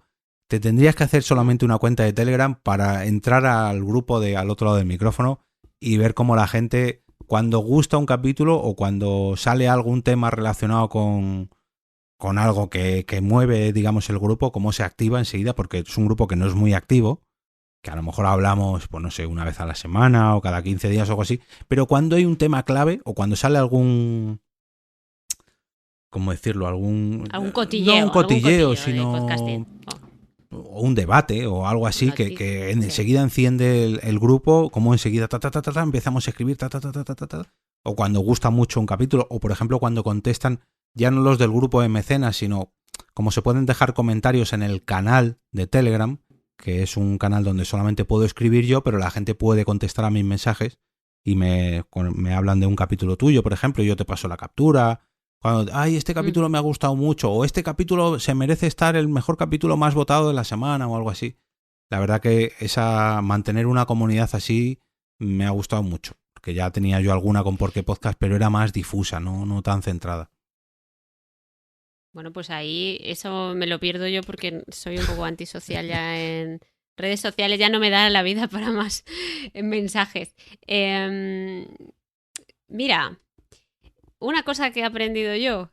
te tendrías que hacer solamente una cuenta de Telegram para entrar al grupo al otro lado del micrófono y ver cómo la gente... cuando gusta un capítulo o cuando sale algún tema relacionado con algo que mueve, digamos, el grupo, cómo se activa enseguida, porque es un grupo que no es muy activo, que a lo mejor hablamos, pues no sé, una vez a la semana o cada 15 días o algo así, pero cuando hay un tema clave o cuando sale algún... ¿Cómo decirlo? Algún cotilleo. No un cotilleo, de sino... podcasting. O un debate o algo así que enseguida enciende el grupo, como enseguida empezamos a escribir o cuando gusta mucho un capítulo, o por ejemplo cuando contestan ya no los del grupo de mecenas, sino como se pueden dejar comentarios en el canal de Telegram, que es un canal donde solamente puedo escribir yo, pero la gente puede contestar a mis mensajes y me hablan de un capítulo tuyo, por ejemplo, y yo te paso la captura. Cuando, este capítulo me ha gustado mucho, o este capítulo se merece estar el mejor capítulo más votado de la semana, o algo así. La verdad que mantener una comunidad así me ha gustado mucho, porque ya tenía yo alguna con Por qué Podcast, pero era más difusa, no tan centrada. Bueno, pues ahí eso me lo pierdo yo porque soy un poco antisocial ya en redes sociales, ya no me da la vida para más mensajes. Mira, una cosa que he aprendido yo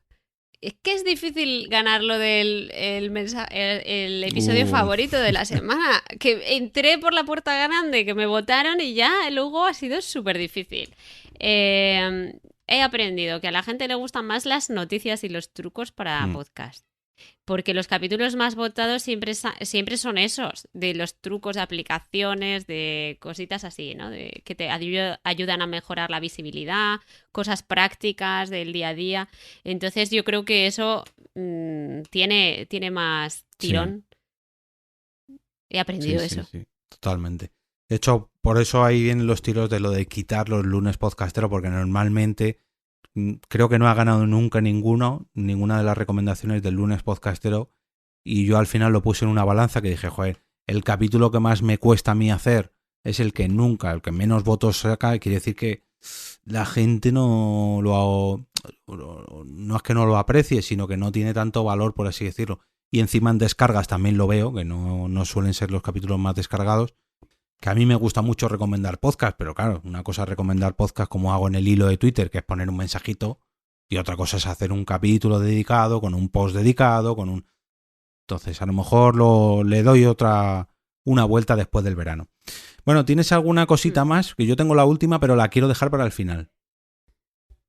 es que es difícil ganar lo del el episodio favorito de la semana. Que entré por la puerta grande, que me votaron y ya luego ha sido súper difícil. He aprendido que a la gente le gustan más las noticias y los trucos para podcast. Porque los capítulos más votados siempre son esos, de los trucos de aplicaciones, de cositas así, ¿no? Que te ayudan a mejorar la visibilidad, cosas prácticas del día a día. Entonces yo creo que eso tiene más tirón. Sí. He aprendido eso. Sí, totalmente. De hecho, por eso ahí vienen los tiros de lo de quitar los lunes podcastero, porque normalmente... Creo que no ha ganado nunca ninguna de las recomendaciones del lunes podcastero, y yo al final lo puse en una balanza que dije, joder, el capítulo que más me cuesta a mí hacer es el que menos votos saca, y quiere decir que la gente no es que no lo aprecie, sino que no tiene tanto valor, por así decirlo. Y encima en descargas también lo veo, que no suelen ser los capítulos más descargados. Que a mí me gusta mucho recomendar podcast, pero claro, una cosa es recomendar podcast como hago en el hilo de Twitter, que es poner un mensajito, y otra cosa es hacer un capítulo dedicado, con un post dedicado, Entonces, a lo mejor le doy una vuelta después del verano. Bueno, ¿tienes alguna cosita más? Que yo tengo la última, pero la quiero dejar para el final.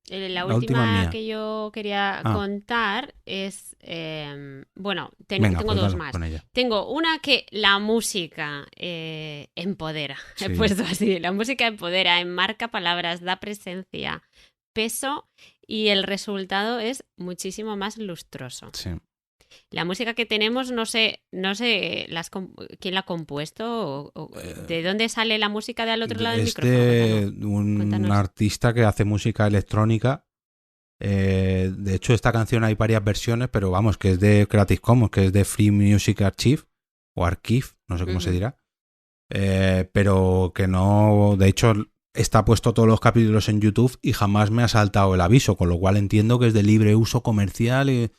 La última que yo quería contar es... tengo dos más. Tengo una que la música empodera. Sí. He puesto así. La música empodera, enmarca palabras, da presencia, peso y el resultado es muchísimo más lustroso. Sí. La música que tenemos, no sé quién la ha compuesto o de dónde sale la música del otro lado del micrófono. Un artista que hace música electrónica. De hecho, esta canción hay varias versiones, pero vamos, que es de Creative Commons, que es de Free Music Archive o Archive, no sé cómo se dirá. Pero que no, de hecho, está puesto todos los capítulos en YouTube y jamás me ha saltado el aviso, con lo cual entiendo que es de libre uso comercial y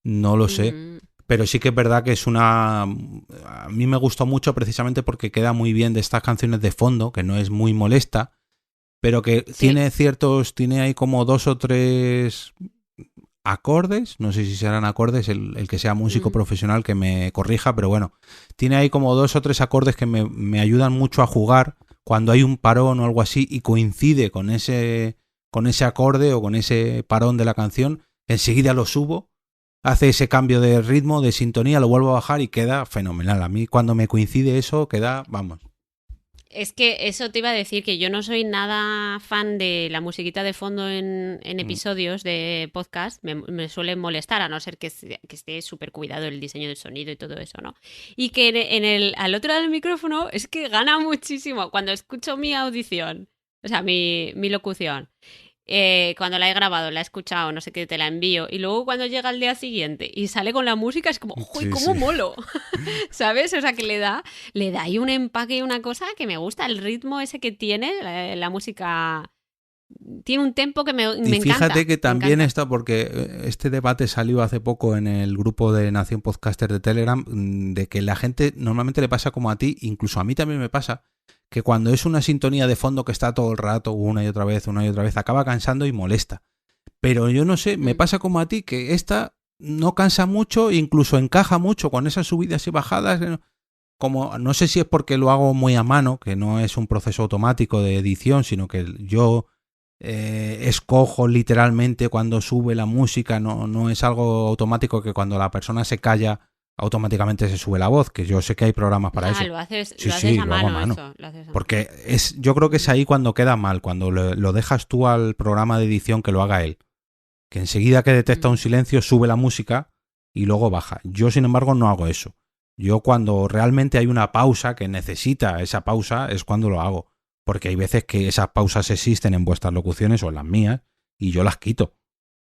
no lo sé. Pero sí que es verdad que a mí me gustó mucho precisamente porque queda muy bien de estas canciones de fondo, que no es muy molesta, pero que tiene ahí como 2 o 3 acordes, no sé si serán acordes, el que sea músico profesional que me corrija, pero bueno, tiene ahí como 2 o 3 acordes que me ayudan mucho a jugar cuando hay un parón o algo así y coincide con ese acorde o con ese parón de la canción, enseguida lo subo. Hace ese cambio de ritmo, de sintonía, lo vuelvo a bajar y queda fenomenal. A mí cuando me coincide eso, queda, vamos. Es que eso te iba a decir, que yo no soy nada fan de la musiquita de fondo en episodios de podcast. Me suele molestar, a no ser que esté súper cuidado el diseño del sonido y todo eso, ¿no? Y que al otro lado del micrófono es que gana muchísimo. Cuando escucho mi audición, o sea, mi locución, cuando la he grabado, la he escuchado, no sé qué, te la envío, y luego cuando llega el día siguiente y sale con la música es como, ¡uy, cómo molo! ¿Sabes? O sea, que le da ahí un empaque y una cosa que me gusta, el ritmo ese que tiene, la música tiene un tempo que me encanta. Y fíjate que también está, porque este debate salió hace poco en el grupo de Nación Podcaster de Telegram, de que la gente normalmente le pasa como a ti, incluso a mí también me pasa, que cuando es una sintonía de fondo que está todo el rato una y otra vez, acaba cansando y molesta. Pero yo no sé, me pasa como a ti, que esta no cansa mucho, incluso encaja mucho con esas subidas y bajadas. Como no sé si es porque lo hago muy a mano, que no es un proceso automático de edición, sino que yo escojo literalmente cuando sube la música, no es algo automático que cuando la persona se calla automáticamente se sube la voz, que yo sé que hay programas para eso. Lo haces, sí, lo haces sí, a lo hago mano. a Eso, lo haces a mano. Porque yo creo que es ahí cuando queda mal, cuando lo dejas tú al programa de edición que lo haga él. Que enseguida que detecta un silencio sube la música y luego baja. Yo, sin embargo, no hago eso. Yo cuando realmente hay una pausa que necesita esa pausa es cuando lo hago. Porque hay veces que esas pausas existen en vuestras locuciones o en las mías y yo las quito.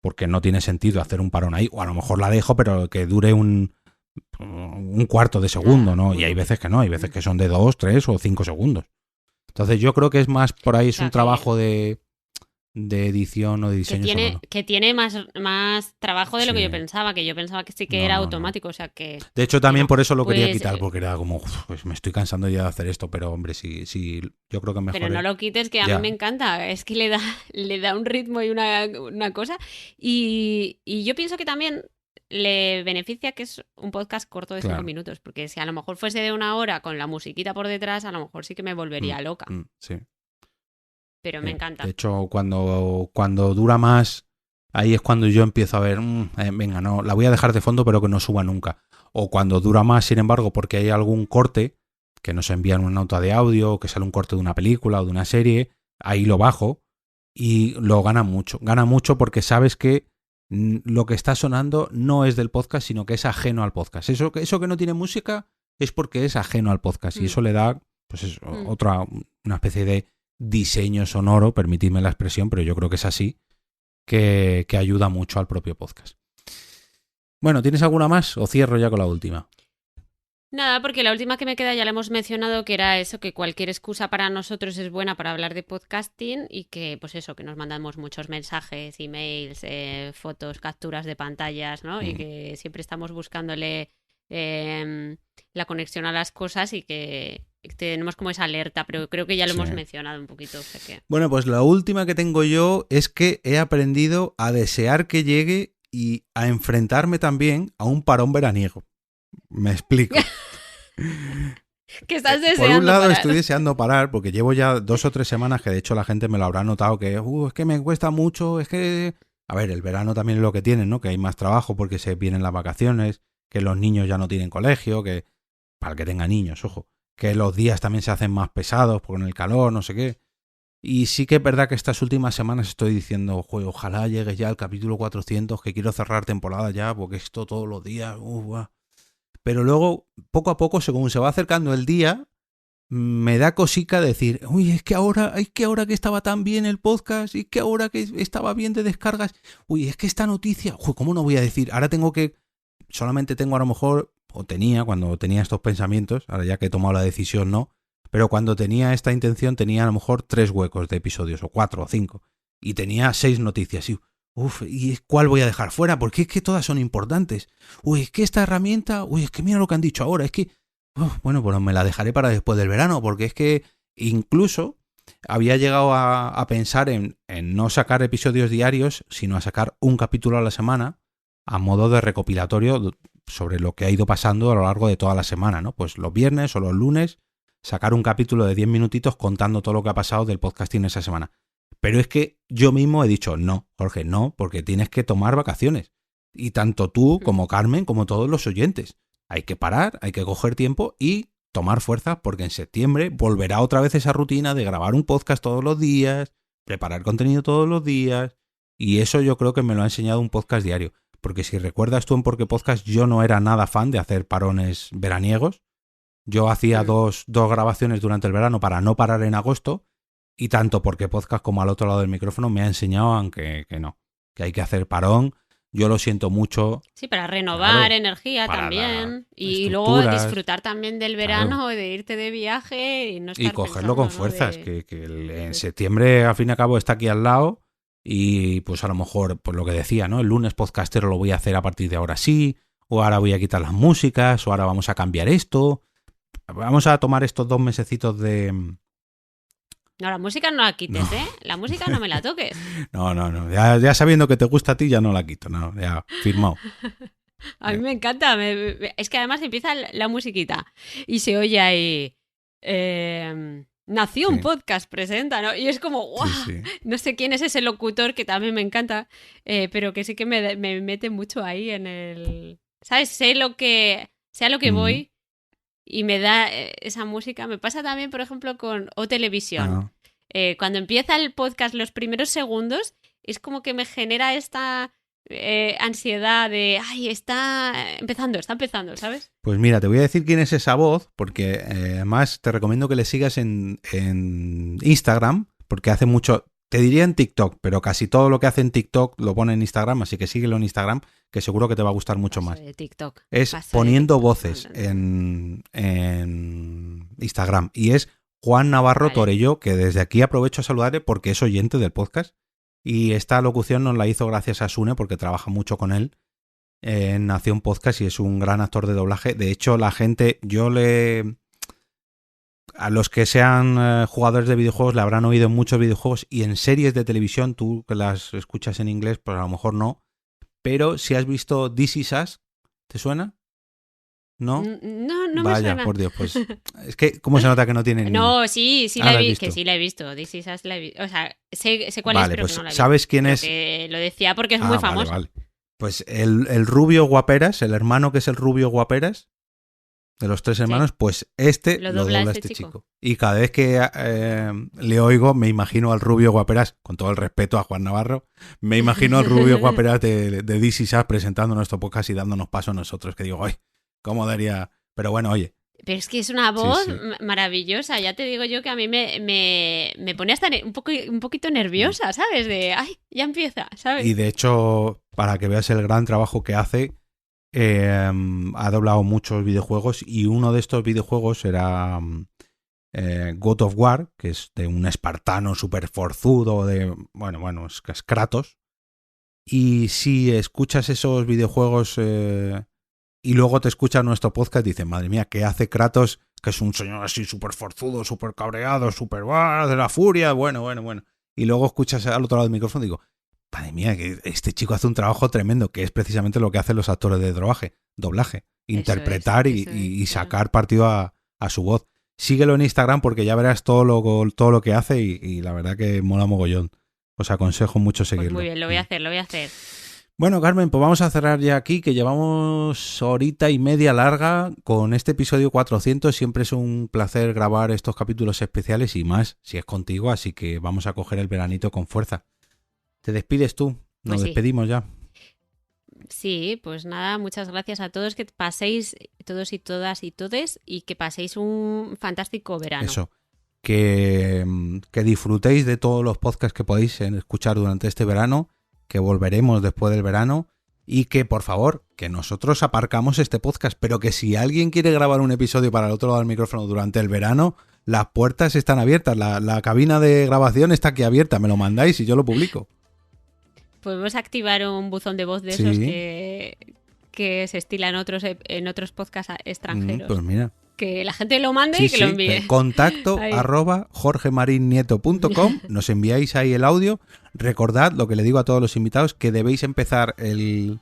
Porque no tiene sentido hacer un parón ahí. O a lo mejor la dejo, pero que dure un cuarto de segundo, ¿no? Y hay veces que no, hay veces que son de 2, 3 o 5 segundos. Entonces yo creo que es más por ahí, es un trabajo de edición o de diseño sonoro. Que tiene más trabajo de lo que yo pensaba, que sí que era automático, o sea que... De hecho, también por eso lo quería quitar, porque era como, pues me estoy cansando ya de hacer esto, pero hombre, sí, yo creo que mejor. Pero no lo quites, que a mí me encanta, es que le da un ritmo y una cosa, y yo pienso que también le beneficia que es un podcast corto de 5 minutos, porque si a lo mejor fuese de 1 hora con la musiquita por detrás, a lo mejor sí que me volvería loca. Sí. Pero me encanta. De hecho, cuando dura más, ahí es cuando yo empiezo a ver, venga, no, la voy a dejar de fondo, pero que no suba nunca. O cuando dura más, sin embargo, porque hay algún corte, que nos envían una nota de audio, o que sale un corte de una película o de una serie, ahí lo bajo y lo gana mucho. Gana mucho porque sabes que lo que está sonando no es del podcast, sino que es ajeno al podcast. Eso que no tiene música es porque es ajeno al podcast y eso le da, pues una especie de diseño sonoro, permitidme la expresión, pero yo creo que es así, que ayuda mucho al propio podcast. Bueno, ¿tienes alguna más o cierro ya con la última? Nada, porque la última que me queda ya la hemos mencionado, que era eso, que cualquier excusa para nosotros es buena para hablar de podcasting y que, pues eso, que nos mandamos muchos mensajes, emails, fotos, capturas de pantallas, ¿no? Y que siempre estamos buscándole la conexión a las cosas y que tenemos como esa alerta, pero creo que ya lo hemos mencionado un poquito. O sea que... Bueno, pues la última que tengo yo es que he aprendido a desear que llegue y a enfrentarme también a un parón veraniego. Me explico. ¿Qué estás deseando? Por un lado parar? Estoy deseando parar porque llevo ya 2 o 3 semanas que de hecho la gente me lo habrá notado que es que me cuesta mucho, es que... A ver, el verano también es lo que tienen, ¿no? Que hay más trabajo porque se vienen las vacaciones, que los niños ya no tienen colegio, que... Para el que tenga niños, ojo. Que los días también se hacen más pesados con el calor, no sé qué. Y sí que es verdad que estas últimas semanas estoy diciendo, ojalá llegue ya el capítulo 400, que quiero cerrar temporada ya, porque esto todos los días... Pero luego, poco a poco, según se va acercando el día, me da cosica decir, es que ahora que estaba tan bien el podcast, y que ahora que estaba bien de descargas, es que esta noticia, ¿cómo no voy a decir? Ahora solamente tengo a lo mejor, o tenía, cuando tenía estos pensamientos, ahora ya que he tomado la decisión no, pero cuando tenía esta intención tenía a lo mejor 3 huecos de episodios, o 4 o 5, y tenía 6 noticias, ¿y cuál voy a dejar fuera? Porque es que todas son importantes. Es que esta herramienta, es que mira lo que han dicho ahora, es que... bueno, pues me la dejaré para después del verano, porque es que incluso había llegado a pensar en no sacar episodios diarios, sino a sacar un capítulo a la semana, a modo de recopilatorio sobre lo que ha ido pasando a lo largo de toda la semana, ¿no? Pues los viernes o los lunes, sacar un capítulo de 10 minutitos contando todo lo que ha pasado del podcasting esa semana. Pero es que yo mismo he dicho, no, Jorge, no, porque tienes que tomar vacaciones. Y tanto tú como Carmen, como todos los oyentes. Hay que parar, hay que coger tiempo y tomar fuerzas porque en septiembre volverá otra vez esa rutina de grabar un podcast todos los días, preparar contenido todos los días. Y eso yo creo que me lo ha enseñado un podcast diario. Porque si recuerdas tú en Porque Podcast, yo no era nada fan de hacer parones veraniegos. Yo hacía dos grabaciones durante el verano para no parar en agosto. Y tanto Porque Podcast como Al Otro Lado del Micrófono me ha enseñado aunque que no, que hay que hacer parón. Yo lo siento mucho. Sí, para renovar energía también. Y luego disfrutar también del verano, de irte de viaje y no estar cogerlo con fuerzas, que en septiembre al fin y al cabo está aquí al lado. Y pues a lo mejor, pues lo que decía, ¿no? El lunes podcastero lo voy a hacer a partir de ahora sí. O ahora voy a quitar las músicas. O ahora vamos a cambiar esto. vamos a tomar estos 2 mesecitos de... No, la música no la quites, ¿eh? La música no me la toques. No. Ya sabiendo que te gusta a ti, ya no la quito. No, ya, firmado. A mí me encanta. Es que además empieza la musiquita y se oye ahí... Nación Podcast presenta, ¿no? Y es como, ¡guau! Sí. No sé quién es ese locutor que también me encanta, pero que sí que me mete mucho ahí en el... ¿Sabes? Sea lo que voy y me da esa música. Me pasa también, por ejemplo, con O Televisión. Cuando empieza el podcast, los primeros segundos, es como que me genera esta ansiedad de, ay, está empezando, ¿sabes? Pues mira, te voy a decir quién es esa voz, porque además te recomiendo que le sigas en Instagram, porque hace mucho, te diría en TikTok, pero casi todo lo que hace en TikTok lo pone en Instagram, así que síguelo en Instagram, que seguro que te va a gustar mucho más. De TikTok. Es Poniendo Voces en Instagram, y es Juan Navarro Torelló, que desde aquí aprovecho a saludarle porque es oyente del podcast. Y esta locución nos la hizo gracias a Sune, porque trabaja mucho con él en Nación Podcast y es un gran actor de doblaje. De hecho, la gente, a los que sean jugadores de videojuegos le habrán oído en muchos videojuegos y en series de televisión, tú que las escuchas en inglés, pues a lo mejor no. Pero si has visto This Is Us, ¿te suena? ¿No? No Vaya, me suena. Por Dios, pues es que ¿cómo se nota que no tienen No, sí la he visto. Que sí la he visto. This Is Us la he visto. O sea, sé cuál es, pero pues que no la he visto. ¿Sabes quién es? Lo decía porque es muy famoso. Vale. Pues el rubio guaperas, el hermano que es el rubio guaperas, de los 3 hermanos, pues lo dobla este chico. Y cada vez que le oigo, me imagino al rubio guaperas, con todo el respeto a Juan Navarro, me imagino al rubio guaperas de This Is Us presentando nuestro podcast y dándonos paso a nosotros, que digo, ¡ay! ¿Cómo daría? Pero bueno, oye. Pero es que es una voz maravillosa. Ya te digo yo que a mí me pone hasta un poquito nerviosa, ¿sabes? De, ¡ay! Ya empieza, ¿sabes? Y de hecho, para que veas el gran trabajo que hace, ha doblado muchos videojuegos y uno de estos videojuegos era God of War, que es de un espartano súper forzudo, bueno, es Kratos. Y si escuchas esos videojuegos... y luego te escucha nuestro podcast y dices, madre mía, ¿qué hace Kratos? Que es un señor así súper forzudo, súper cabreado, súper de la furia, bueno. Y luego escuchas al otro lado del micrófono y digo, madre mía, que este chico hace un trabajo tremendo, que es precisamente lo que hacen los actores de doblaje, interpretar y sacar partido a su voz. Síguelo en Instagram porque ya verás todo lo que hace y la verdad que mola mogollón. Os aconsejo mucho seguirlo. Pues muy bien, lo voy a hacer. Bueno, Carmen, pues vamos a cerrar ya aquí, que llevamos horita y media larga con este episodio 400. Siempre es un placer grabar estos capítulos especiales y más si es contigo, así que vamos a coger el veranito con fuerza. ¿Te despides tú? Nos despedimos ya. Sí, pues nada, muchas gracias a todos, que paséis todos y todas y todes y que paséis un fantástico verano. Eso, que disfrutéis de todos los podcasts que podéis escuchar durante este verano, que volveremos después del verano y que, por favor, que nosotros aparcamos este podcast, pero que si alguien quiere grabar un episodio para el otro lado del micrófono durante el verano, las puertas están abiertas, la cabina de grabación está aquí abierta, me lo mandáis y yo lo publico. Podemos activar un buzón de voz de esos que se estilan en otros podcasts extranjeros. Pues mira. Que la gente lo mande y que lo envíe. Contacto @jorgemarinieto.com. Nos enviáis ahí el audio. Recordad lo que le digo a todos los invitados, que debéis empezar el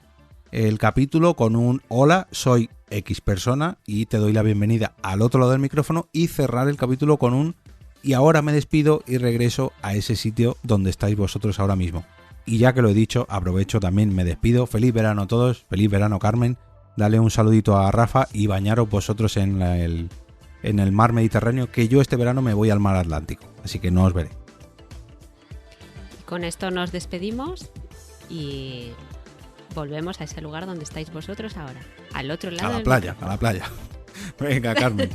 capítulo con un hola, soy X persona y te doy la bienvenida al otro lado del micrófono, y cerrar el capítulo con un y ahora me despido y regreso a ese sitio donde estáis vosotros ahora mismo. Y ya que lo he dicho, aprovecho también, me despido. Feliz verano a todos, feliz verano Carmen. Dale un saludito a Rafa y bañaros vosotros en el mar Mediterráneo, que yo este verano me voy al mar Atlántico, así que no os veré. Con esto nos despedimos y volvemos a ese lugar donde estáis vosotros ahora, al otro lado. A la playa. Venga, Carmen.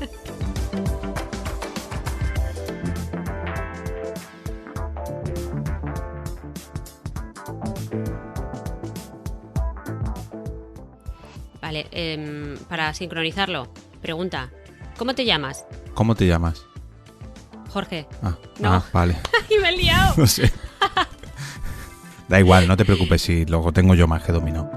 Vale, para sincronizarlo, pregunta, ¿cómo te llamas? ¿Cómo te llamas? Jorge. No. Vale. ¡Ay, me he liado! No sé. Da igual, no te preocupes si luego tengo yo más que dominó.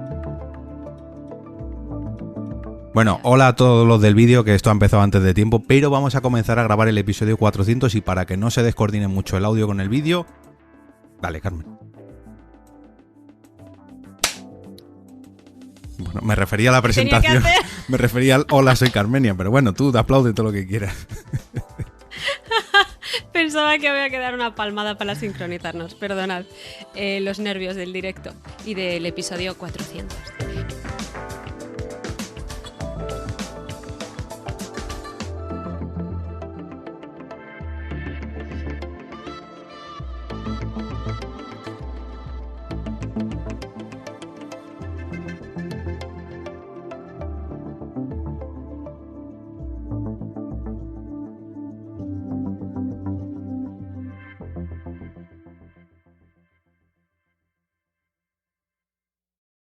Bueno, hola a todos los del vídeo, que esto ha empezado antes de tiempo, pero vamos a comenzar a grabar el episodio 400 y para que no se descoordine mucho el audio con el vídeo... Dale, Carmen. Bueno, me refería a la presentación. Me refería al hola, soy Carmenia, pero bueno, tú te aplaudes todo lo que quieras. Pensaba que había que dar una palmada para sincronizarnos, perdonad los nervios del directo y del episodio 400.